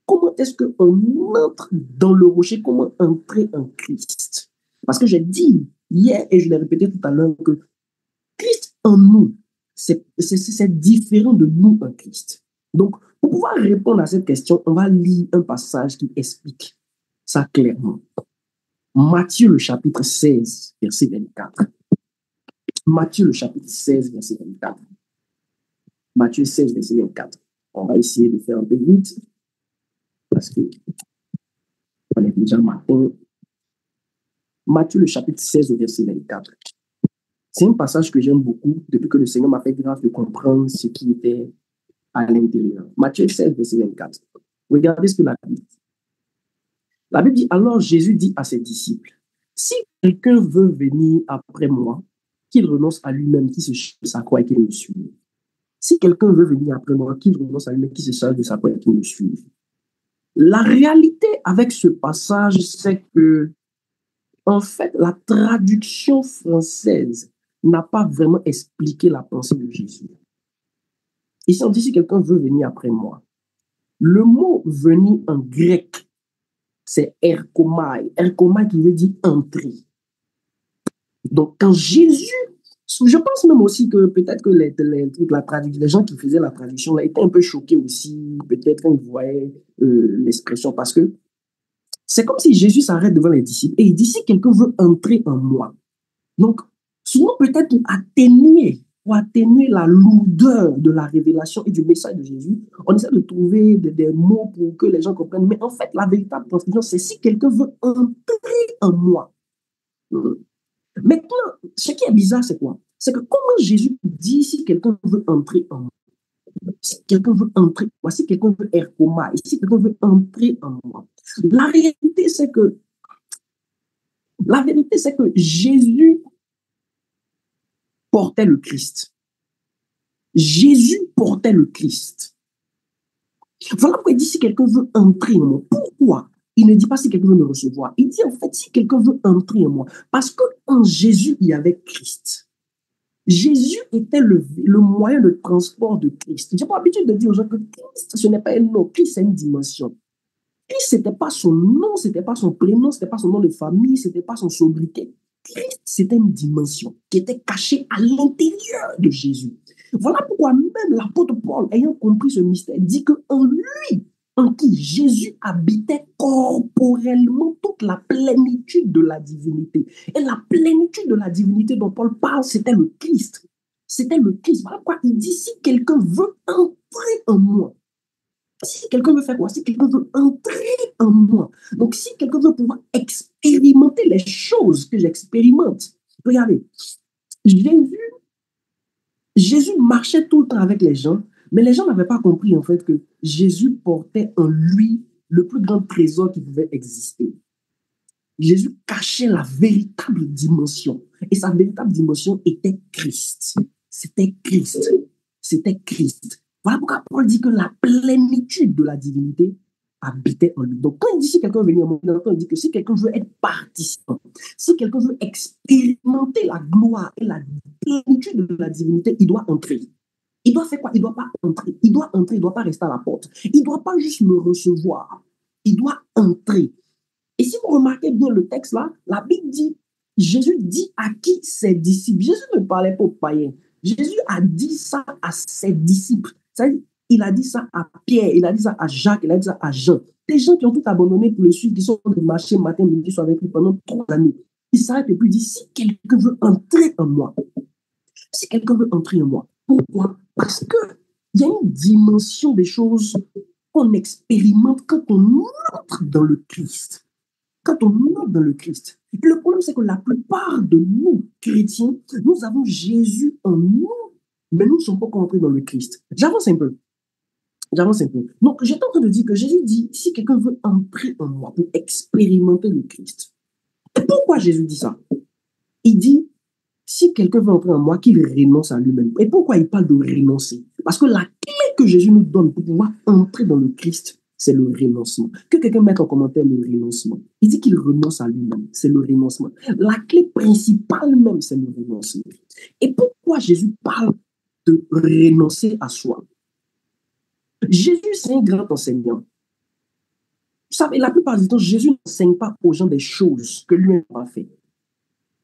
[SPEAKER 5] Comment est-ce qu'on entre dans le rocher? Comment entrer en Christ? Parce que j'ai dit hier et je l'ai répété tout à l'heure que Christ en nous, c'est différent de nous en Christ. Donc, pour pouvoir répondre à cette question, on va lire un passage qui explique ça clairement. Matthieu, le chapitre 16, verset 24. Matthieu, le chapitre 16, verset 24. Matthieu 16, verset 24. On va essayer de faire un peu vite parce que on est déjà matin. Matthieu, le chapitre 16, verset 24. C'est un passage que j'aime beaucoup depuis que le Seigneur m'a fait grâce de comprendre ce qui était à l'intérieur. Matthieu 16, verset 24. Regardez ce que la Bible dit. La Bible dit, alors Jésus dit à ses disciples, si quelqu'un veut venir après moi, qu'il renonce à lui-même, qu'il se charge de sa croix et qu'il me suive. Si quelqu'un veut venir après moi, qu'il renonce à lui-même, qu'il se charge de sa croix et qu'il me suive. La réalité avec ce passage, c'est que, en fait, la traduction française n'a pas vraiment expliqué la pensée de Jésus. Ici, on dit si quelqu'un veut venir après moi. Le mot venir en grec, c'est erkomai. Erkomai qui veut dire entrer. Donc, quand Jésus, je pense même aussi que peut-être que les gens qui faisaient la traduction là, étaient un peu choqués aussi, peut-être quand ils voyaient l'expression, parce que c'est comme si Jésus s'arrête devant les disciples et il dit si quelqu'un veut entrer en moi. Donc, souvent peut-être pour atténuer la lourdeur de la révélation et du message de Jésus, on essaie de trouver des mots pour que les gens comprennent. Mais en fait, la véritable transmission, c'est si quelqu'un veut entrer en moi. Maintenant, ce qui est bizarre, c'est quoi? C'est que comment Jésus dit si quelqu'un veut entrer en moi? Si quelqu'un veut entrer en moi, si quelqu'un veut erkoma, et si quelqu'un veut entrer en moi. La vérité, c'est que Jésus portait le Christ. Jésus portait le Christ. Voilà pourquoi il dit si quelqu'un veut entrer en moi. Pourquoi il ne dit pas si quelqu'un veut me recevoir? Il dit en fait si quelqu'un veut entrer en moi. Parce qu'en Jésus, il y avait Christ. Jésus était le moyen de transport de Christ. J'ai pas l'habitude de dire aux gens que Christ, ce n'est pas un nom. Christ, c'est une dimension. Christ, ce n'était pas son nom, ce n'était pas son prénom, ce n'était pas son nom de famille, ce n'était pas son sobriquet. Christ, c'était une dimension qui était cachée à l'intérieur de Jésus. Voilà pourquoi même l'apôtre Paul, ayant compris ce mystère, dit qu'en lui, en qui Jésus habitait corporellement toute la plénitude de la divinité. Et la plénitude de la divinité dont Paul parle, c'était le Christ. C'était le Christ. Voilà pourquoi il dit, si quelqu'un veut entrer en moi, si quelqu'un veut faire quoi? Si quelqu'un veut entrer en moi. Donc, si quelqu'un veut pouvoir expérimenter les choses que j'expérimente. Regardez, Jésus marchait tout le temps avec les gens, mais les gens n'avaient pas compris en fait que Jésus portait en lui le plus grand trésor qui pouvait exister. Jésus cachait la véritable dimension. Et sa véritable dimension était Christ. C'était Christ. C'était Christ. Voilà pourquoi Paul dit que la plénitude de la divinité habitait en lui. Donc, quand il dit si quelqu'un veut venir à moi, il dit que si quelqu'un veut être participant, si quelqu'un veut expérimenter la gloire et la plénitude de la divinité, il doit entrer. Il doit faire quoi? Il ne doit pas entrer. Il doit entrer, il ne doit pas rester à la porte. Il ne doit pas juste me recevoir. Il doit entrer. Et si vous remarquez bien le texte là, la Bible dit, Jésus dit à qui? Ses disciples. Jésus ne parlait pas aux païens. Jésus a dit ça à ses disciples. Il a dit ça à Pierre, il a dit ça à Jacques, il a dit ça à Jean. Des gens qui ont tout abandonné pour le suivre, qui sont marchés matin, midi, soir avec lui pendant 3 années. Il s'arrête et puis il dit, si quelqu'un veut entrer en moi, si quelqu'un veut entrer en moi, pourquoi? Parce que Il y a une dimension des choses qu'on expérimente quand on entre dans le Christ. Quand on entre dans le Christ. Et le problème, c'est que la plupart de nous, chrétiens, nous avons Jésus en nous, mais nous ne sommes pas entrés dans le Christ. J'avance un peu. Donc, j'étais en train de dire que Jésus dit, si quelqu'un veut entrer en moi pour expérimenter le Christ. Et pourquoi Jésus dit ça? Il dit, si quelqu'un veut entrer en moi, qu'il renonce à lui-même. Et pourquoi il parle de renoncer? Parce que la clé que Jésus nous donne pour pouvoir entrer dans le Christ, c'est le renoncement. Que quelqu'un mette en commentaire le renoncement. Il dit qu'il renonce à lui-même. C'est le renoncement. La clé principale même, c'est le renoncement. Et pourquoi Jésus parle de renoncer à soi? Jésus, c'est un grand enseignant. Vous savez, la plupart du temps, Jésus n'enseigne pas aux gens des choses que lui-même n'a pas fait.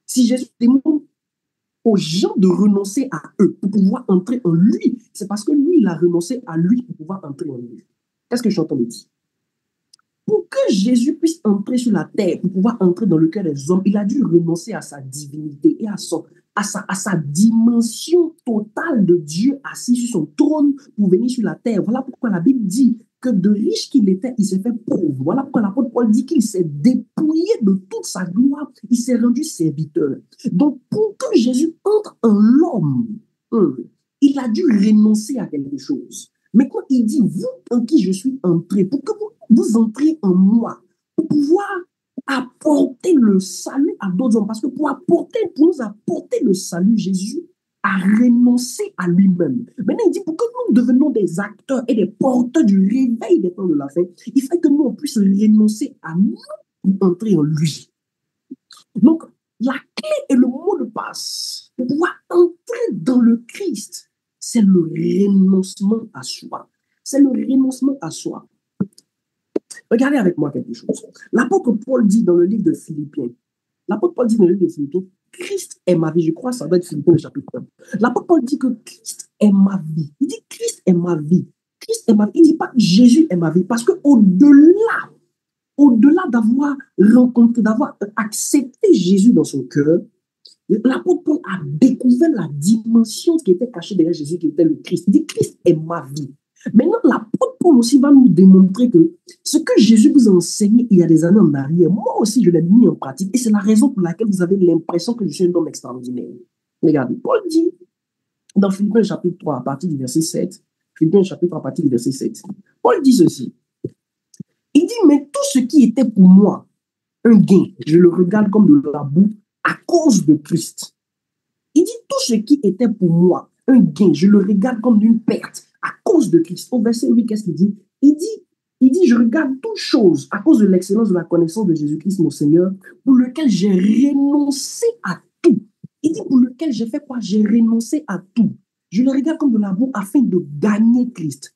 [SPEAKER 5] Si Jésus demande aux gens de renoncer à eux pour pouvoir entrer en lui, c'est parce que lui, il a renoncé à lui pour pouvoir entrer en lui. Qu'est-ce que je suis en train de dire? Pour que Jésus puisse entrer sur la terre, pour pouvoir entrer dans le cœur des hommes, il a dû renoncer à sa divinité et à sa dimension totale de Dieu assis sur son trône pour venir sur la terre. Voilà pourquoi la Bible dit que de riche qu'il était, il s'est fait pauvre. Voilà pourquoi l'apôtre Paul dit qu'il s'est dépouillé de toute sa gloire, il s'est rendu serviteur. Donc, pour que Jésus entre en l'homme, il a dû renoncer à quelque chose. Mais quand il dit, vous en qui je suis entré, pour que vous entriez en moi, pour pouvoir apporter le salut à d'autres hommes, parce que pour nous apporter le salut, Jésus a renoncé à lui-même. Maintenant, il dit, pour que nous devenions des acteurs et des porteurs du réveil des temps de la fin, il faut que nous on puisse renoncer à nous pour entrer en lui. Donc, la clé et le mot de passe pour pouvoir entrer dans le Christ, c'est le renoncement à soi. C'est le renoncement à soi. Regardez avec moi quelque chose. L'apôtre Paul dit dans le livre de Philippiens, Christ est ma vie. Je crois que ça doit être Philippiens le chapitre 1. L'apôtre Paul dit que Christ est ma vie. Il dit Christ est ma vie. Christ est ma vie. Il ne dit pas Jésus est ma vie. Parce qu'au-delà d'avoir rencontré, d'avoir accepté Jésus dans son cœur, l'apôtre Paul a découvert la dimension qui était cachée derrière Jésus, qui était le Christ. Il dit Christ est ma vie. Maintenant, l'apôtre Paul aussi va nous démontrer que ce que Jésus vous a enseigné il y a des années en arrière, moi aussi je l'ai mis en pratique et c'est la raison pour laquelle vous avez l'impression que je suis un homme extraordinaire. Regardez, Paul dit dans Philippiens chapitre 3 à partir du verset 7, Paul dit ceci. Il dit, mais tout ce qui était pour moi un gain, je le regarde comme de la boue à cause de Christ. Il dit, tout ce qui était pour moi un gain, je le regarde comme une perte à cause de Christ. Au verset 8, qu'est-ce qu'il dit? Il dit, je regarde toutes choses à cause de l'excellence de la connaissance de Jésus-Christ, mon Seigneur, pour lequel j'ai renoncé à tout. Il dit, pour lequel j'ai fait quoi? J'ai renoncé à tout. Je le regarde comme de la boue afin de gagner Christ.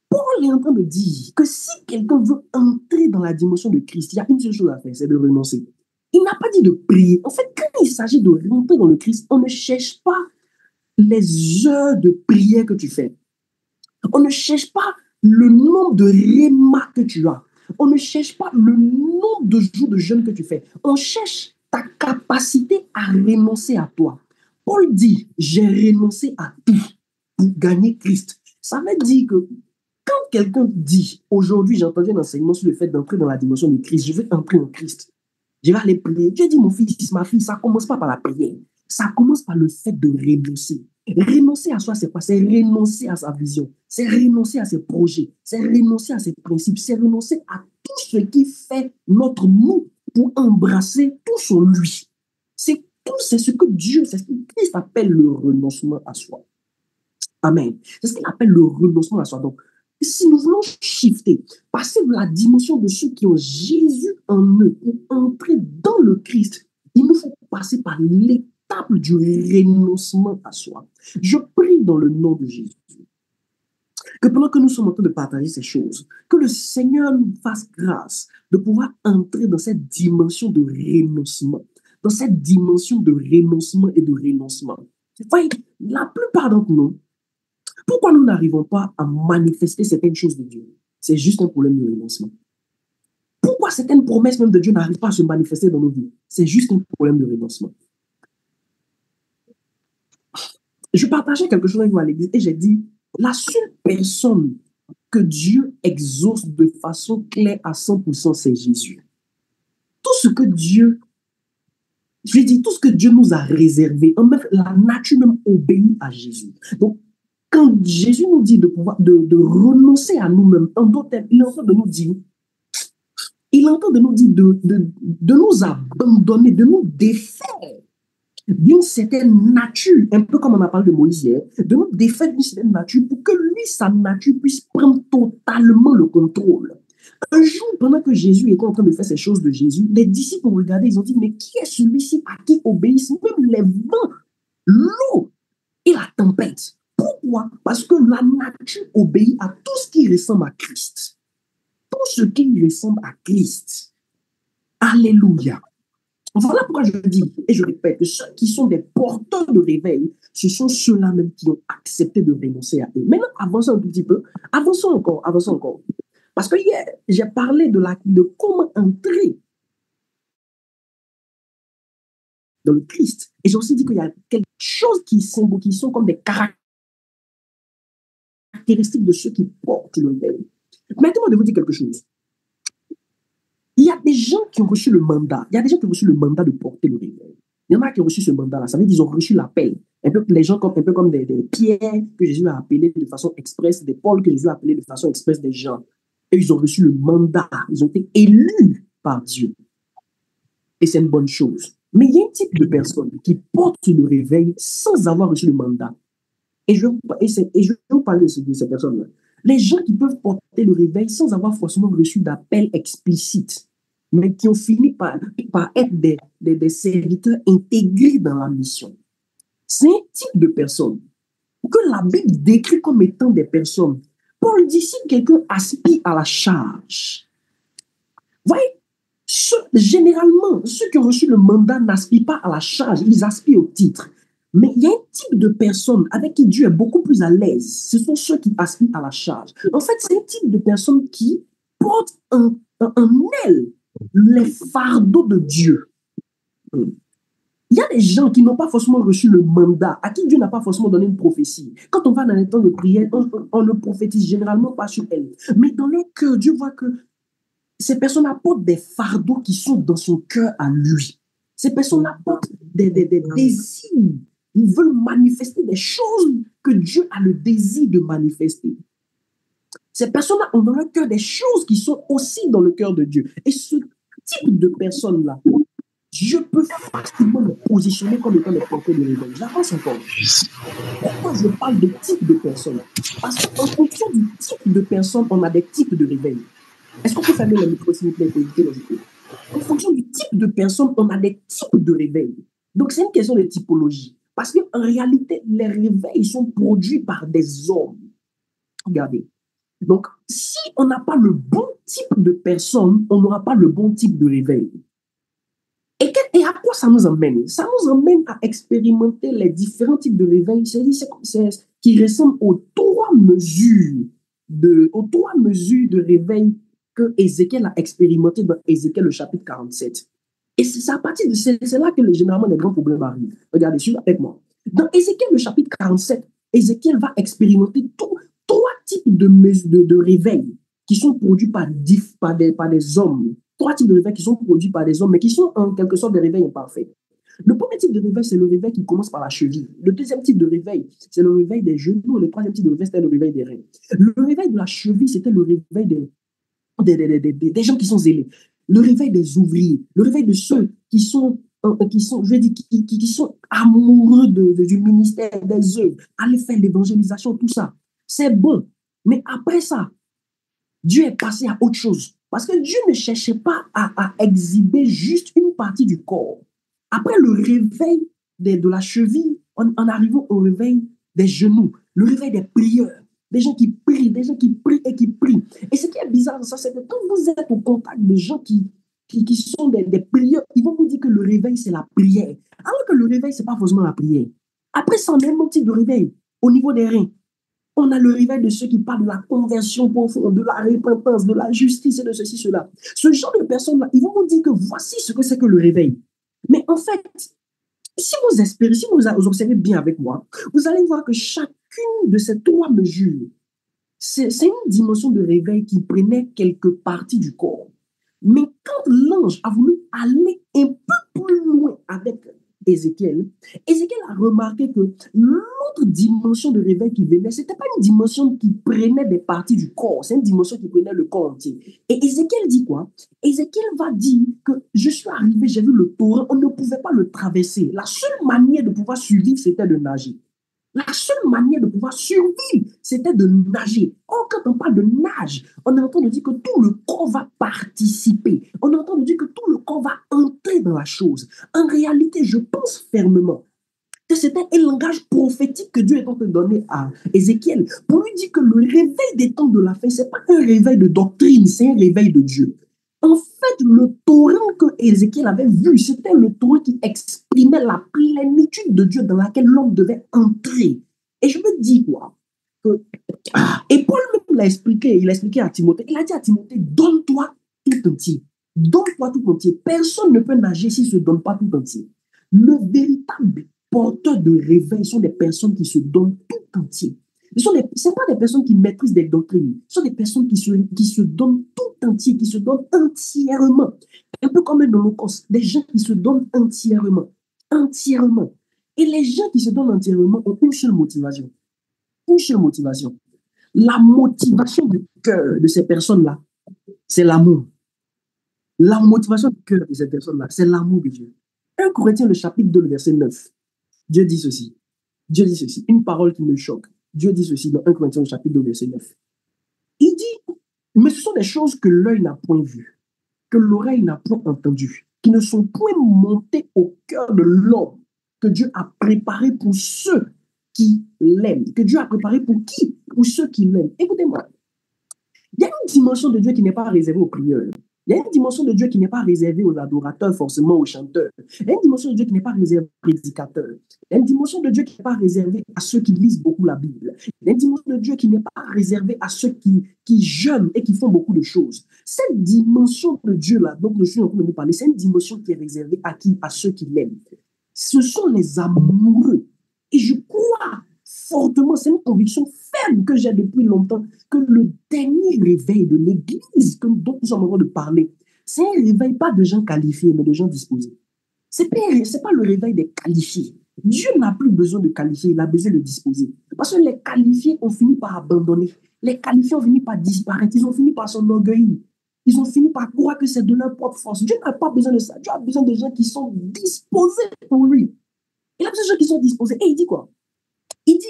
[SPEAKER 5] Paul est en train de dire que si quelqu'un veut entrer dans la dimension de Christ, il y a une seule chose à faire, c'est de renoncer. Il n'a pas dit de prier. En fait, quand il s'agit de rentrer dans le Christ, on ne cherche pas les heures de prière que tu fais. On ne cherche pas le nombre de rémas que tu as. On ne cherche pas le nombre de jours de jeûne que tu fais. On cherche ta capacité à renoncer à toi. Paul dit, j'ai renoncé à tout pour gagner Christ. Ça veut dire que quand quelqu'un dit, aujourd'hui j'ai entendu un enseignement sur le fait d'entrer dans la dimension de Christ, je veux entrer en Christ. Je vais aller prier. Dieu dit, mon fils, ma fille, ça ne commence pas par la prière. Ça commence par le fait de renoncer. Renoncer à soi, c'est quoi? C'est renoncer à sa vision. C'est renoncer à ses projets. C'est renoncer à ses principes. C'est renoncer à tout ce qui fait notre nous pour embrasser tout son lui. C'est ce que Dieu, c'est ce que Christ appelle le renoncement à soi. Amen. C'est ce qu'il appelle le renoncement à soi. Donc, si nous voulons shifter, passer de la dimension de ceux qui ont Jésus en eux pour entrer dans le Christ, il nous faut passer par l'étape du renoncement à soi. Je prie dans le nom de Jésus que pendant que nous sommes en train de partager ces choses, que le Seigneur nous fasse grâce de pouvoir entrer dans cette dimension de renoncement, dans cette dimension de renoncement et de renoncement. Voyez, la plupart d'entre nous, pourquoi nous n'arrivons pas à manifester certaines choses de Dieu? C'est juste un problème de renoncement. Pourquoi certaines promesses même de Dieu n'arrivent pas à se manifester dans nos vies? C'est juste un problème de renoncement. Je partageais quelque chose avec vous à l'église et j'ai dit, la seule personne que Dieu exauce de façon claire à 100%, c'est Jésus. Tout ce que Dieu, je lui dis, tout ce que Dieu nous a réservé, la nature même obéit à Jésus. Donc, quand Jésus nous dit de renoncer à nous-mêmes, en d'autres termes, il est en train de nous dire, de nous abandonner, de nous défaire d'une certaine nature, un peu comme on a parlé de Moïse hier, de nous défaire d'une certaine nature pour que lui, sa nature, puisse prendre totalement le contrôle. Un jour, pendant que Jésus était en train de faire ces choses de Jésus, les disciples ont regardé, ils ont dit, mais qui est celui-ci à qui obéissent même les vents, l'eau et la tempête? Pourquoi? Parce que la nature obéit à tout ce qui ressemble à Christ. Tout ce qui ressemble à Christ. Alléluia. Voilà pourquoi je dis, et je répète, que ceux qui sont des porteurs de réveil, ce sont ceux-là même qui ont accepté de renoncer à eux. Maintenant, avançons un tout petit peu. Avançons encore. Parce que hier, j'ai parlé de comment entrer dans le Christ. Et j'ai aussi dit qu'il y a quelque chose qui sont comme des caractéristiques de ceux qui portent le réveil. Maintenant, je vais vous dire quelque chose. Il y a des gens qui ont reçu le mandat. Il y a des gens qui ont reçu le mandat de porter le réveil. Il y en a qui ont reçu ce mandat-là. Ça veut dire qu'ils ont reçu l'appel. Un peu comme des Pierre que Jésus a appelé de façon expresse, des Paul que Jésus a appelé de façon expresse, des gens. Et ils ont reçu le mandat. Ils ont été élus par Dieu. Et c'est une bonne chose. Mais il y a un type de personne qui porte le réveil sans avoir reçu le mandat. Et je vais vous parler de ces personnes-là. Les gens qui peuvent porter le réveil sans avoir forcément reçu d'appel explicite, mais qui ont fini par être des serviteurs intégrés dans la mission. C'est un type de personne que la Bible décrit comme étant des personnes. Paul dit, si quelqu'un aspire à la charge, vous voyez, généralement, ceux qui ont reçu le mandat n'aspirent pas à la charge, ils aspirent au titre. Mais il y a un type de personnes avec qui Dieu est beaucoup plus à l'aise. Ce sont ceux qui aspirent à la charge. En fait, c'est un type de personnes qui portent en elles les fardeaux de Dieu. Il y a des gens qui n'ont pas forcément reçu le mandat, à qui Dieu n'a pas forcément donné une prophétie. Quand on va dans les temps de prière, on ne prophétise généralement pas sur elles. Mais dans leur cœur, Dieu voit que ces personnes apportent des fardeaux qui sont dans son cœur à lui. Ces personnes apportent des désirs. Ils veulent manifester des choses que Dieu a le désir de manifester. Ces personnes-là ont dans leur cœur des choses qui sont aussi dans le cœur de Dieu. Et ce type de personnes-là, Dieu peut facilement le positionner comme étant les porteurs de réveil. J'avance encore. Pourquoi je parle de type de personnes? Parce qu'en fonction du type de personnes, on a des types de réveil. Est-ce qu'on peut fermer le micro, s'il vous plaît, pour éviter les échos? En fonction du type de personnes, on a des types de réveil. Donc, c'est une question de typologie. Parce qu'en réalité, les réveils sont produits par des hommes. Regardez. Donc, si on n'a pas le bon type de personne, on n'aura pas le bon type de réveil. Et à quoi ça nous emmène? Ça nous emmène à expérimenter les différents types de réveil. C'est qui ressemblent aux trois mesures de réveil que Ézéchiel a expérimenté dans Ézéchiel le chapitre 47. Et c'est à partir de c'est là que généralement les grands problèmes arrivent. Regardez, suivez avec moi. Dans Ézéchiel le chapitre 47, Ézéchiel va expérimenter trois types de réveils qui sont produits par des hommes. Trois types de réveils qui sont produits par des hommes, mais qui sont en quelque sorte des réveils imparfaits. Le premier type de réveil, c'est le réveil qui commence par la cheville. Le deuxième type de réveil, c'est le réveil des genoux. Le troisième type de réveil, c'était le réveil des reins. Le réveil de la cheville, c'était le réveil des gens qui sont zélés. Le réveil des ouvriers, le réveil de ceux qui sont amoureux du ministère des œuvres, aller faire l'évangélisation, tout ça. C'est bon. Mais après ça, Dieu est passé à autre chose. Parce que Dieu ne cherchait pas à exhiber juste une partie du corps. Après le réveil de la cheville, en arrivant au réveil des genoux, le réveil des prieurs. Des gens qui prient et qui prient. Et ce qui est bizarre dans ça, c'est que quand vous êtes au contact de gens qui sont des prieurs, ils vont vous dire que le réveil, c'est la prière. Alors que le réveil, ce n'est pas forcément la prière. Après ça, on a un autre type de réveil au niveau des reins. On a le réveil de ceux qui parlent de la conversion profonde, de la repentance, de la justice et de ceci, cela. Ce genre de personnes-là, ils vont vous dire que voici ce que c'est que le réveil. Mais en fait, si vous observez bien avec moi, vous allez voir que chacun chacune de ces trois mesures, c'est une dimension de réveil qui prenait quelques parties du corps. Mais quand l'ange a voulu aller un peu plus loin avec Ézéchiel, Ézéchiel a remarqué que l'autre dimension de réveil qui venait, ce n'était pas une dimension qui prenait des parties du corps, c'est une dimension qui prenait le corps entier. Et Ézéchiel dit quoi? Ézéchiel va dire que je suis arrivé, j'ai vu le torrent, on ne pouvait pas le traverser. La seule manière de pouvoir survivre, c'était de nager. La seule manière de pouvoir survivre, c'était de nager. Or, quand on parle de nage, on est en train de dire que tout le corps va participer. On est en train de dire que tout le corps va entrer dans la chose. En réalité, je pense fermement que c'était un langage prophétique que Dieu est en train de donner à Ézéchiel pour lui dire que le réveil des temps de la fin, ce n'est pas un réveil de doctrine, c'est un réveil de Dieu. En fait, le torrent que Ézéchiel avait vu, c'était le torrent qui exprimait la plénitude de Dieu dans laquelle l'homme devait entrer. Et je me dis quoi? Et Paul même l'a expliqué, il a expliqué à Timothée, il a dit à Timothée, donne-toi tout entier. Donne-toi tout entier. Personne ne peut nager s'il ne se donne pas tout entier. Le véritable porteur de réveil sont des personnes qui se donnent tout entier. Ce ne sont pas des personnes qui maîtrisent des doctrines. Ce sont des personnes qui se donnent tout entier, qui se donnent entièrement. Un peu comme un holocauste. Des gens qui se donnent entièrement. Entièrement. Et les gens qui se donnent entièrement ont une seule motivation. Une seule motivation. La motivation du cœur de ces personnes-là, c'est l'amour. La motivation du cœur de ces personnes-là, c'est l'amour de Dieu. 1 Corinthiens, le chapitre 2, le verset 9. Dieu dit ceci. Dieu dit ceci. Une parole qui me choque. Dieu dit ceci dans 1 Corinthiens, le chapitre 2, verset 9. Il dit, mais ce sont des choses que l'œil n'a point vues, que l'oreille n'a point entendues, qui ne sont point montées au cœur de l'homme, que Dieu a préparé pour ceux qui l'aiment. Que Dieu a préparé pour qui? Pour ceux qui l'aiment. Écoutez-moi. Il y a une dimension de Dieu qui n'est pas réservée aux prieurs. Il y a une dimension de Dieu qui n'est pas réservée aux adorateurs, forcément aux chanteurs. Il y a une dimension de Dieu qui n'est pas réservée aux prédicateurs. Il y a une dimension de Dieu qui n'est pas réservée à ceux qui lisent beaucoup la Bible. Il y a une dimension de Dieu qui n'est pas réservée à ceux qui jeûnent et qui font beaucoup de choses. Cette dimension de Dieu-là, dont je suis en train de vous parler, c'est une dimension qui est réservée à qui? À ceux qui l'aiment. Ce sont les amoureux. Et je crois fortement, c'est une conviction ferme que j'ai depuis longtemps, que le dernier réveil de l'Église dont nous sommes en train de parler, c'est un réveil pas de gens qualifiés, mais de gens disposés. Ce n'est pas le réveil des qualifiés. Dieu n'a plus besoin de qualifier, il a besoin de disposer. Parce que les qualifiés ont fini par abandonner. Les qualifiés ont fini par disparaître, ils ont fini par s'enorgueillir. Ils ont fini par croire que c'est de leur propre force. Dieu n'a pas besoin de ça. Dieu a besoin de gens qui sont disposés pour lui. Il a besoin de gens qui sont disposés. Et il dit quoi? Il dit,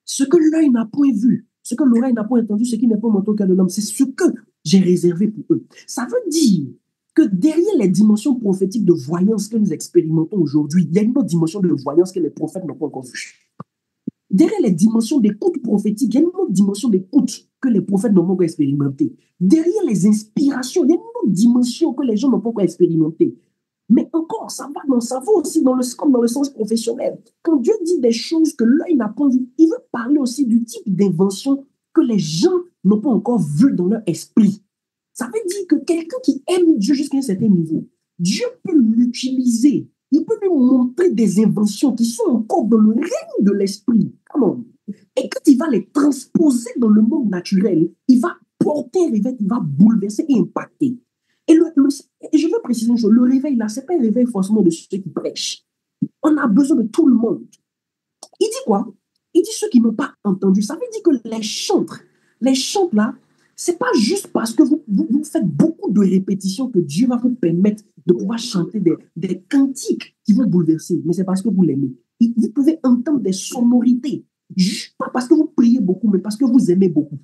[SPEAKER 5] ce que l'œil n'a point vu, ce que l'oreille n'a point entendu, ce qui n'est pas monté au cœur de l'homme, c'est ce que j'ai réservé pour eux. Ça veut dire que derrière les dimensions prophétiques de voyance que nous expérimentons aujourd'hui, il y a une autre dimension de voyance que les prophètes n'ont pas encore vue. Derrière les dimensions d'écoute prophétique, il y a une autre dimension d'écoute que les prophètes n'ont pas encore expérimentée. Derrière les inspirations, il y a une autre dimension que les gens n'ont pas encore expérimentée. Mais encore, ça va aussi comme dans le sens professionnel. Quand Dieu dit des choses que l'œil n'a pas vues, il veut parler aussi du type d'invention que les gens n'ont pas encore vu dans leur esprit. Ça veut dire que quelqu'un qui aime Dieu jusqu'à un certain niveau, Dieu peut l'utiliser. Il peut lui montrer des inventions qui sont encore dans le règne de l'esprit. Et quand il va les transposer dans le monde naturel, il va porter un réveil, il va bouleverser et impacter. Et je veux préciser une chose, le réveil là, ce n'est pas un réveil forcément de ceux qui prêchent. On a besoin de tout le monde. Il dit quoi? Il dit ceux qui n'ont pas entendu. Ça veut dire que les chantres là, ce n'est pas juste parce que vous faites beaucoup de répétitions que Dieu va vous permettre de pouvoir chanter des cantiques qui vont bouleverser, mais c'est parce que vous l'aimez. Vous pouvez entendre des sonorités, pas parce que vous priez beaucoup, mais parce que vous aimez beaucoup.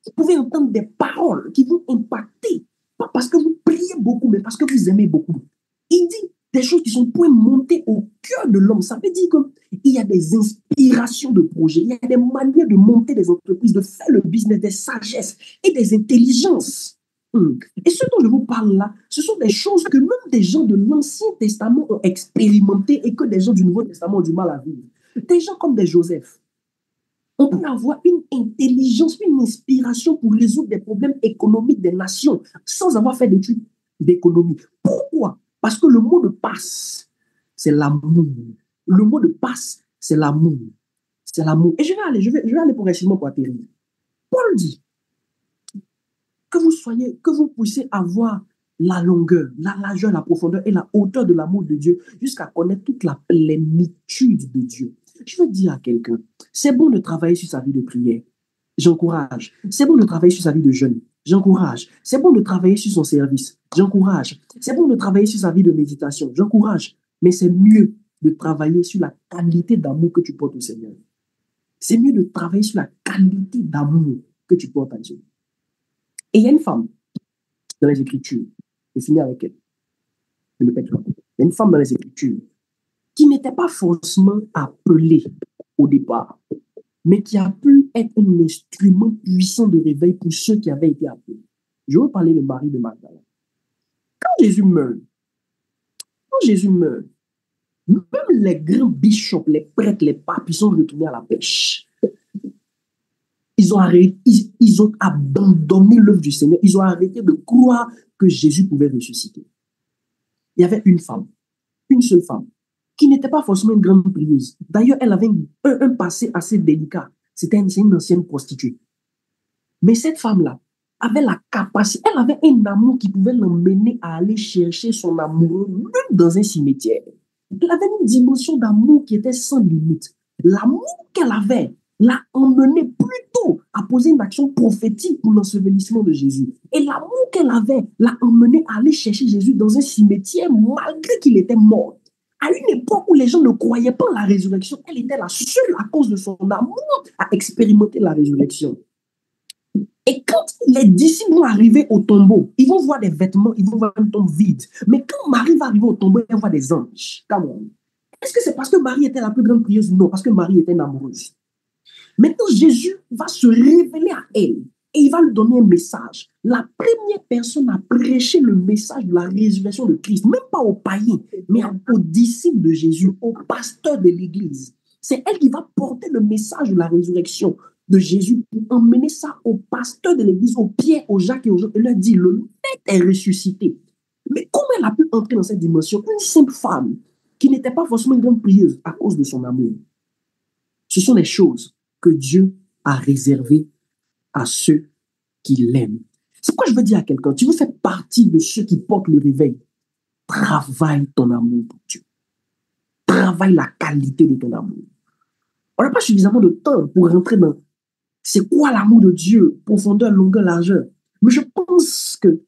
[SPEAKER 5] Vous pouvez entendre des paroles qui vont impacter, pas parce que vous priez beaucoup, mais parce que vous aimez beaucoup. Il dit des choses qui sont point montées au cœur de l'homme. Ça veut dire qu'il y a des inspirations de projets, il y a des manières de monter des entreprises, de faire le business, des sagesses et des intelligences. Et ce dont je vous parle là, ce sont des choses que même des gens de l'Ancien Testament ont expérimentées et que des gens du Nouveau Testament ont du mal à vivre. Des gens comme des Joseph. On peut avoir une intelligence, une inspiration pour résoudre des problèmes économiques des nations sans avoir fait d'études d'économie. Pourquoi? Parce que le mot de passe, c'est l'amour. Le mot de passe, c'est l'amour. c'est l'amour. Et je vais aller progressivement pour atterrir. Paul dit que vous puissiez avoir la longueur, la largeur, la profondeur et la hauteur de l'amour de Dieu jusqu'à connaître toute la plénitude de Dieu. Je veux dire à quelqu'un, c'est bon de travailler sur sa vie de prière. J'encourage. C'est bon de travailler sur sa vie de jeûne. J'encourage. C'est bon de travailler sur son service. J'encourage. C'est bon de travailler sur sa vie de méditation. J'encourage. Mais c'est mieux de travailler sur la qualité d'amour que tu portes au Seigneur. C'est mieux de travailler sur la qualité d'amour que tu portes à Dieu. Et il y a une femme dans les Écritures, je finis avec elle, je me répète, il y a une femme dans les Écritures qui n'était pas forcément appelée au départ, mais qui a pu être un instrument puissant de réveil pour ceux qui avaient été appelés. Je veux parler de Marie de Magdala. Quand Jésus meurt, même les grands bishops, les prêtres, les papes, ils sont retournés à la pêche. Ils ont abandonné l'œuvre du Seigneur. Ils ont arrêté de croire que Jésus pouvait ressusciter. Il y avait une femme, une seule femme, qui n'était pas forcément une grande prieuse. D'ailleurs, elle avait un passé assez délicat. C'était une ancienne prostituée. Mais cette femme-là avait la capacité, elle avait un amour qui pouvait l'emmener à aller chercher son amoureux, même dans un cimetière. Elle avait une dimension d'amour qui était sans limite. L'amour qu'elle avait l'a emmené plutôt à poser une action prophétique pour l'ensevelissement de Jésus. Et l'amour qu'elle avait l'a emmené à aller chercher Jésus dans un cimetière malgré qu'il était mort. À une époque où les gens ne croyaient pas à la résurrection, elle était la seule à cause de son amour à expérimenter la résurrection. Et quand les disciples vont arriver au tombeau, ils vont voir des vêtements, ils vont voir un tombe vide. Mais quand Marie va arriver au tombeau, elle voit des anges. Est-ce que c'est parce que Marie était la plus grande prieuse? Non, parce que Marie était une amoureuse. Maintenant, Jésus va se révéler à elle et il va lui donner un message. La première personne à prêcher le message de la résurrection de Christ, même pas aux païens, mais aux disciples de Jésus, aux pasteurs de l'Église. C'est elle qui va porter le message de la résurrection de Jésus pour emmener ça aux pasteurs de l'Église, aux Pierre, aux Jacques et aux Jean, et leur dire, le Maître est ressuscité. Mais comment elle a pu entrer dans cette dimension? Une simple femme qui n'était pas forcément une grande prieuse à cause de son amour. Ce sont les choses que Dieu a réservées à ceux qui l'aiment. C'est pourquoi je veux dire à quelqu'un, tu veux faire partie de ceux qui portent le réveil. Travaille ton amour pour Dieu. Travaille la qualité de ton amour. On n'a pas suffisamment de temps pour rentrer dans c'est quoi l'amour de Dieu, profondeur, longueur, largeur. Mais je pense que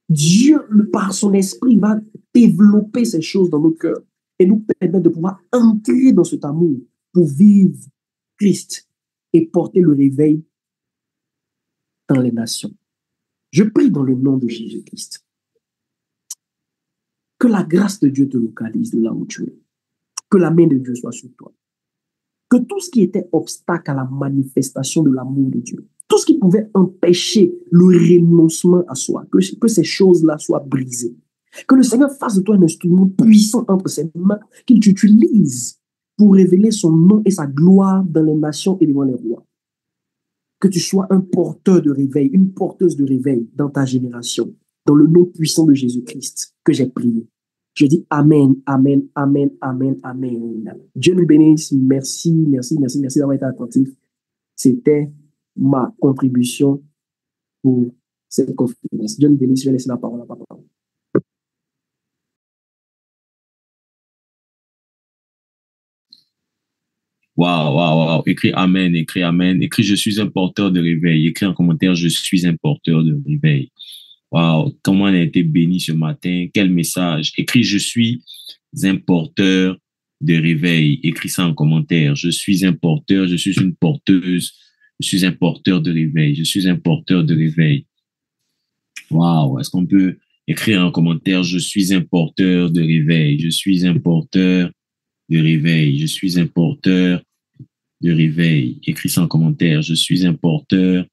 [SPEAKER 5] Dieu, par son esprit, va développer ces choses dans nos cœurs et nous permettre de pouvoir entrer dans cet amour pour vivre Christ et porter le réveil dans les nations. Je prie dans le nom de Jésus-Christ que la grâce de Dieu te localise de là où tu es, que la main de Dieu soit sur toi, que tout ce qui était obstacle à la manifestation de l'amour de Dieu, tout ce qui pouvait empêcher le renoncement à soi, que ces choses-là soient brisées, que le Seigneur fasse de toi un instrument puissant entre ses mains, qu'il t'utilise pour révéler son nom et sa gloire dans les nations et devant les rois. Que tu sois un porteur de réveil, une porteuse de réveil dans ta génération, dans le nom puissant de Jésus-Christ que j'ai prié. Je dis Amen, Amen, Amen, Amen, Amen. Dieu nous bénisse. Merci, merci, merci, merci d'avoir été attentif. C'était ma contribution pour cette conférence. Dieu nous bénisse. Je vais laisser la parole à papa.
[SPEAKER 1] Waouh. Écris Amen, écris Amen. Écris je suis un porteur de réveil. Écris en commentaire je suis un porteur de réveil. Waouh, comment on a été béni ce matin. Quel message. Écris je suis un porteur de réveil. Écris ça en commentaire. Je suis un porteur, je suis une porteuse. Je suis un porteur de réveil. Je suis un porteur de réveil. Waouh, est-ce qu'on peut écrire en commentaire je suis un porteur de réveil. Je suis un porteur de réveil. Je suis un porteur de réveil. Écris ça en commentaire. Je suis un porteur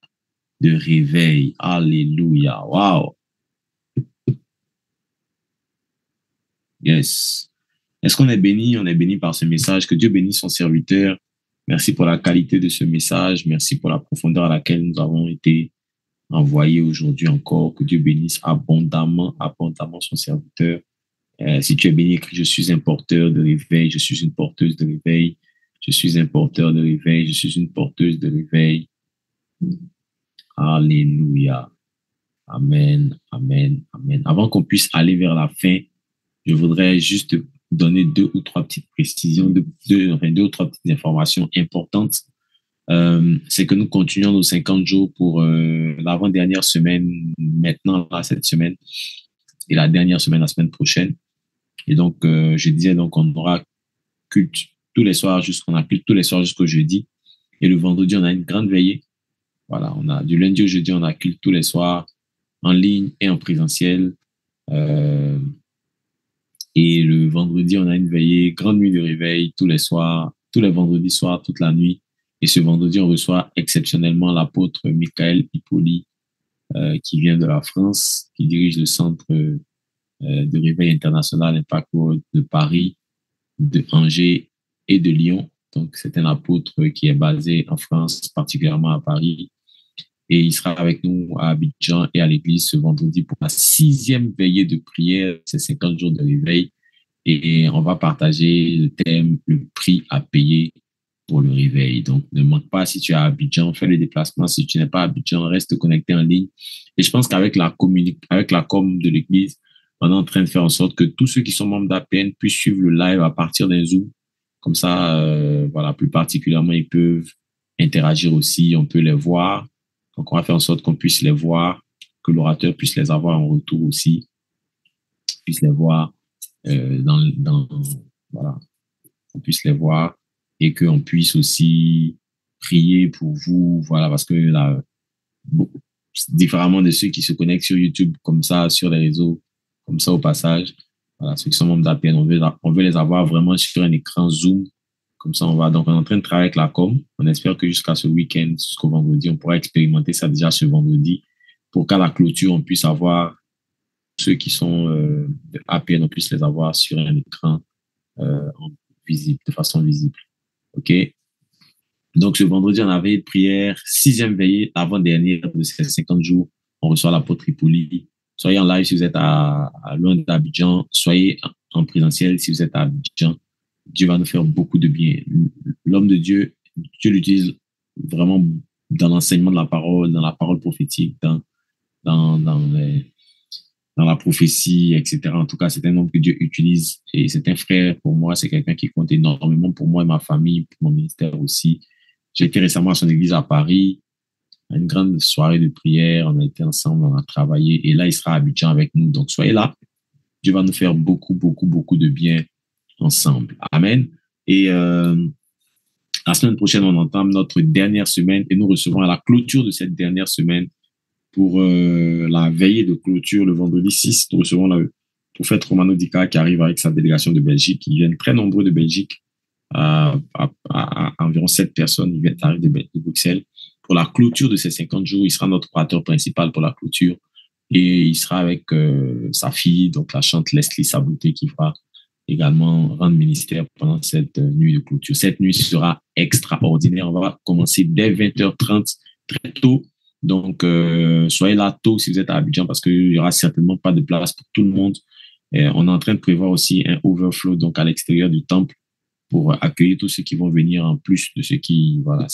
[SPEAKER 1] de réveil. Alléluia. Wow. Yes. Est-ce qu'on est béni? On est béni par ce message. Que Dieu bénisse son serviteur. Merci pour la qualité de ce message. Merci pour la profondeur à laquelle nous avons été envoyés aujourd'hui encore. Que Dieu bénisse abondamment, abondamment son serviteur. Si tu es béni, écris je suis un porteur de réveil. Je suis une porteuse de réveil. Je suis un porteur de réveil. Je suis une porteuse de réveil. Alléluia. Amen, amen, amen. Avant qu'on puisse aller vers la fin, je voudrais juste donner deux ou trois petites précisions, deux ou trois petites informations importantes. C'est que nous continuons nos 50 jours pour l'avant-dernière semaine, maintenant, là, cette semaine, et la dernière semaine, la semaine prochaine. Et donc, je disais, donc, on aura culte tous les soirs, on a culte tous les soirs jusqu'au jeudi. Et le vendredi, on a une grande veillée. Voilà, on a du lundi au jeudi, on a culte tous les soirs, en ligne et en présentiel. Et le vendredi, on a une veillée, grande nuit de réveil tous les soirs, tous les vendredis soirs, toute la nuit. Et ce vendredi, on reçoit exceptionnellement l'apôtre Michael Hippoly, qui vient de la France, qui dirige le centre de réveil international Impact World de Paris, de Angers et de Lyon. Donc, c'est un apôtre qui est basé en France, particulièrement à Paris. Et il sera avec nous à Abidjan et à l'église ce vendredi pour la 6e veillée de prière, ces 50 jours de réveil. Et on va partager le thème, le prix à payer pour le réveil. Donc, ne manque pas si tu es à Abidjan, fais le déplacement. Si tu n'es pas à Abidjan, reste connecté en ligne. Et je pense qu'avec la com de l'église, on est en train de faire en sorte que tous ceux qui sont membres d'APN puissent suivre le live à partir d'un Zoom. Comme ça, voilà, plus particulièrement, ils peuvent interagir aussi, on peut les voir. Donc, on va faire en sorte qu'on puisse les voir, que l'orateur puisse les avoir en retour aussi, puisse les voir voilà, qu'on puisse les voir et qu'on puisse aussi prier pour vous, voilà, parce que là, différemment de ceux qui se connectent sur YouTube, comme ça, sur les réseaux, comme ça au passage, voilà, ceux qui sont membres d'APN, on veut les avoir vraiment sur un écran Zoom. Comme ça, on est en train de travailler avec la com. On espère que jusqu'à ce week-end, jusqu'au vendredi, on pourra expérimenter ça déjà ce vendredi pour qu'à la clôture, on puisse avoir ceux qui sont de APN, on puisse les avoir sur un écran visible, de façon visible. OK? Donc, ce vendredi, on avait une prière, 6e veillée, avant-dernière de ces 50 jours. On reçoit l'apôtre Hippoly. Soyez en live si vous êtes à loin d'Abidjan. Soyez en présentiel si vous êtes à Abidjan. Dieu va nous faire beaucoup de bien. L'homme de Dieu, Dieu l'utilise vraiment dans l'enseignement de la parole, dans la parole prophétique, dans la prophétie, etc. En tout cas, c'est un homme que Dieu utilise et c'est un frère pour moi. C'est quelqu'un qui compte énormément pour moi et ma famille, pour mon ministère aussi. J'ai été récemment à son église à Paris, à une grande soirée de prière. On a été ensemble, on a travaillé et là, il sera à Abidjan avec nous. Donc, soyez là. Dieu va nous faire beaucoup, beaucoup, beaucoup de bien ensemble. Amen. Et la semaine prochaine, on entame notre dernière semaine et nous recevons à la clôture de cette dernière semaine pour la veillée de clôture le vendredi 6. Nous recevons le prophète Romano Dika qui arrive avec sa délégation de Belgique. Ils viennent très nombreux de Belgique, à environ 7 personnes. Ils viennent d'arriver de Bruxelles. Pour la clôture de ces 50 jours, il sera notre orateur principal pour la clôture et il sera avec sa fille, donc la chante Leslie Sabouté qui va également rendre ministère pendant cette nuit de clôture. Cette nuit sera extraordinaire. On va commencer dès 20h30, très tôt. Donc, soyez là tôt si vous êtes à Abidjan parce qu'il n'y aura certainement pas de place pour tout le monde. Et on est en train de prévoir aussi un overflow donc à l'extérieur du temple pour accueillir tous ceux qui vont venir en plus de ceux qui, voilà,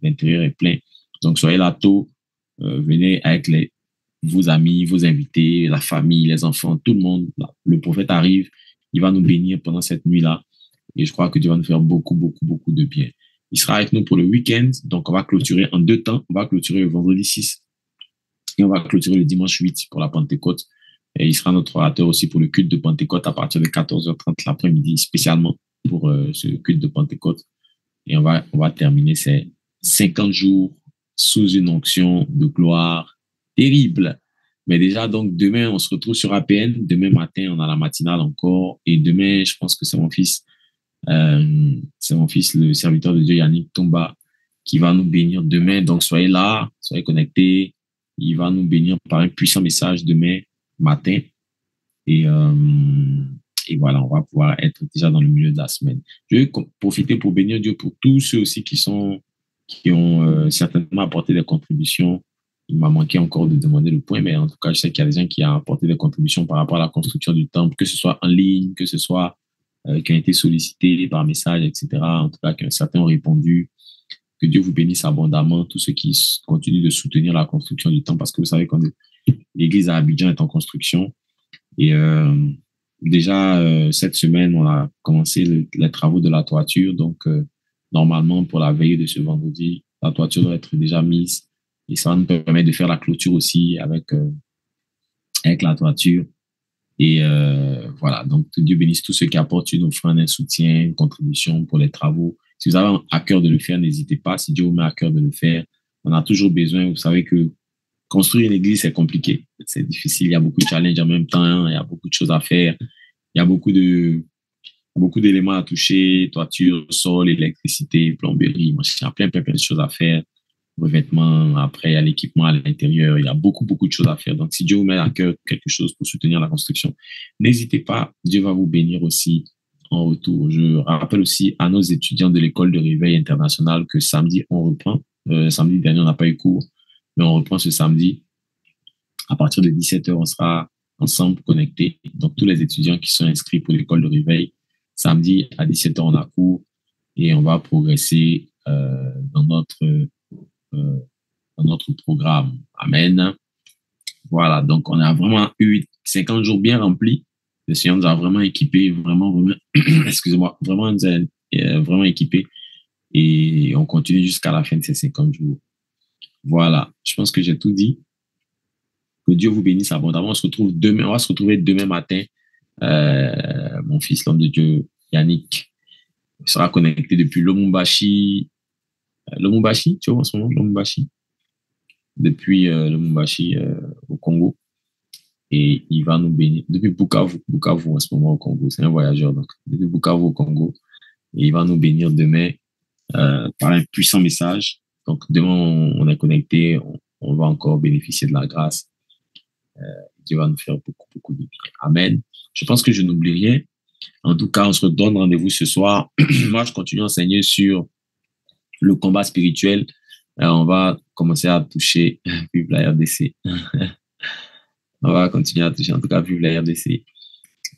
[SPEAKER 1] l'intérieur est plein. Donc, soyez là tôt. Venez avec vos amis, vos invités, la famille, les enfants, tout le monde. Le prophète arrive. Il va nous bénir pendant cette nuit-là. Et je crois que Dieu va nous faire beaucoup, beaucoup, beaucoup de bien. Il sera avec nous pour le week-end. Donc, on va clôturer en 2 temps. On va clôturer le vendredi 6 et on va clôturer le dimanche 8 pour la Pentecôte. Et il sera notre orateur aussi pour le culte de Pentecôte à partir de 14h30 l'après-midi, spécialement pour ce culte de Pentecôte. Et on va terminer ces 50 jours sous une onction de gloire terrible. Mais déjà, donc, demain, on se retrouve sur APN. Demain matin, on a la matinale encore. Et demain, je pense que c'est mon fils, le serviteur de Dieu, Yannick Tomba, qui va nous bénir demain. Donc, soyez là, soyez connectés. Il va nous bénir par un puissant message demain matin. Et voilà, on va pouvoir être déjà dans le milieu de la semaine. Je vais profiter pour bénir Dieu pour tous ceux aussi qui ont certainement apporté des contributions. Il m'a manqué encore de demander le point, mais en tout cas, je sais qu'il y a des gens qui ont apporté des contributions par rapport à la construction du temple, que ce soit en ligne, que ce soit qui ont été sollicités par message, etc. En tout cas, que certains ont répondu. Que Dieu vous bénisse abondamment, tous ceux qui continuent de soutenir la construction du temple, parce que vous savez que l'église à Abidjan est en construction. Et déjà, cette semaine, on a commencé les travaux de la toiture. Donc, normalement, pour la veille de ce vendredi, la toiture doit être déjà mise. Et ça va nous permettre de faire la clôture aussi avec la toiture. Et voilà, donc Dieu bénisse tous ceux qui apportent une offrande, un soutien, une contribution pour les travaux. Si vous avez à cœur de le faire, n'hésitez pas. Si Dieu vous met à cœur de le faire, on a toujours besoin. Vous savez que construire une église, c'est compliqué. C'est difficile. Il y a beaucoup de challenges en même temps. Il y a beaucoup de choses à faire. Il y a beaucoup d'éléments à toucher. Toiture, sol, électricité, plomberie. Il y a plein de choses à faire. Revêtement, après, il y a l'équipement à l'intérieur. Il y a beaucoup de choses à faire. Donc, si Dieu vous met à cœur quelque chose pour soutenir la construction, n'hésitez pas. Dieu va vous bénir aussi en retour. Je rappelle aussi à nos étudiants de l'école de réveil international que samedi, on reprend. Samedi dernier, on n'a pas eu cours, mais on reprend ce samedi. À partir de 17h, on sera ensemble connectés. Donc, tous les étudiants qui sont inscrits pour l'école de réveil, samedi à 17h, on a cours et on va progresser dans notre programme. Amen. Voilà, donc on a vraiment eu 50 jours bien remplis. Le Seigneur nous a vraiment équipés, vraiment, excusez-moi, vraiment équipés. Et on continue jusqu'à la fin de ces 50 jours. Voilà, je pense que j'ai tout dit. Que Dieu vous bénisse abondamment. On va se retrouver demain matin. Mon fils, l'homme de Dieu, Yannick, sera connecté depuis Lubumbashi. Lubumbashi, tu vois en ce moment, Lubumbashi. Depuis Lubumbashi au Congo. Et il va nous bénir. Depuis Bukavu en ce moment au Congo. C'est un voyageur, donc. Depuis Bukavu au Congo. Et il va nous bénir demain par un puissant message. Donc, demain, on est connecté. On va encore bénéficier de la grâce. Dieu va nous faire beaucoup de bien. Amen. Je pense que je n'oublie rien. En tout cas, on se redonne rendez-vous ce soir. Moi, je continue à enseigner sur le combat spirituel. On va commencer à toucher, vive la RDC. On va continuer à toucher, en tout cas, vive la RDC.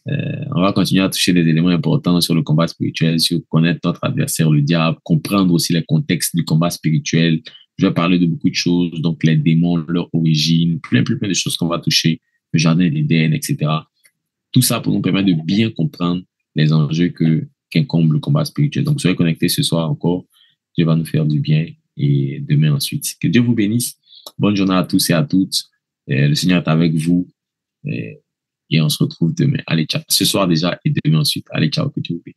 [SPEAKER 1] On va continuer à toucher des éléments importants sur le combat spirituel, sur connaître notre adversaire, le diable, comprendre aussi les contextes du combat spirituel. Je vais parler de beaucoup de choses, donc les démons, leur origine, plein de choses qu'on va toucher, le jardin d'Éden, etc. Tout ça pour nous permettre de bien comprendre les enjeux qu'incombe le combat spirituel. Donc, soyez connectés ce soir encore. Dieu va nous faire du bien et demain ensuite. Que Dieu vous bénisse. Bonne journée à tous et à toutes. Le Seigneur est avec vous. Et on se retrouve demain. Allez, ciao. Ce soir déjà et demain ensuite. Allez, ciao. Que Dieu vous bénisse.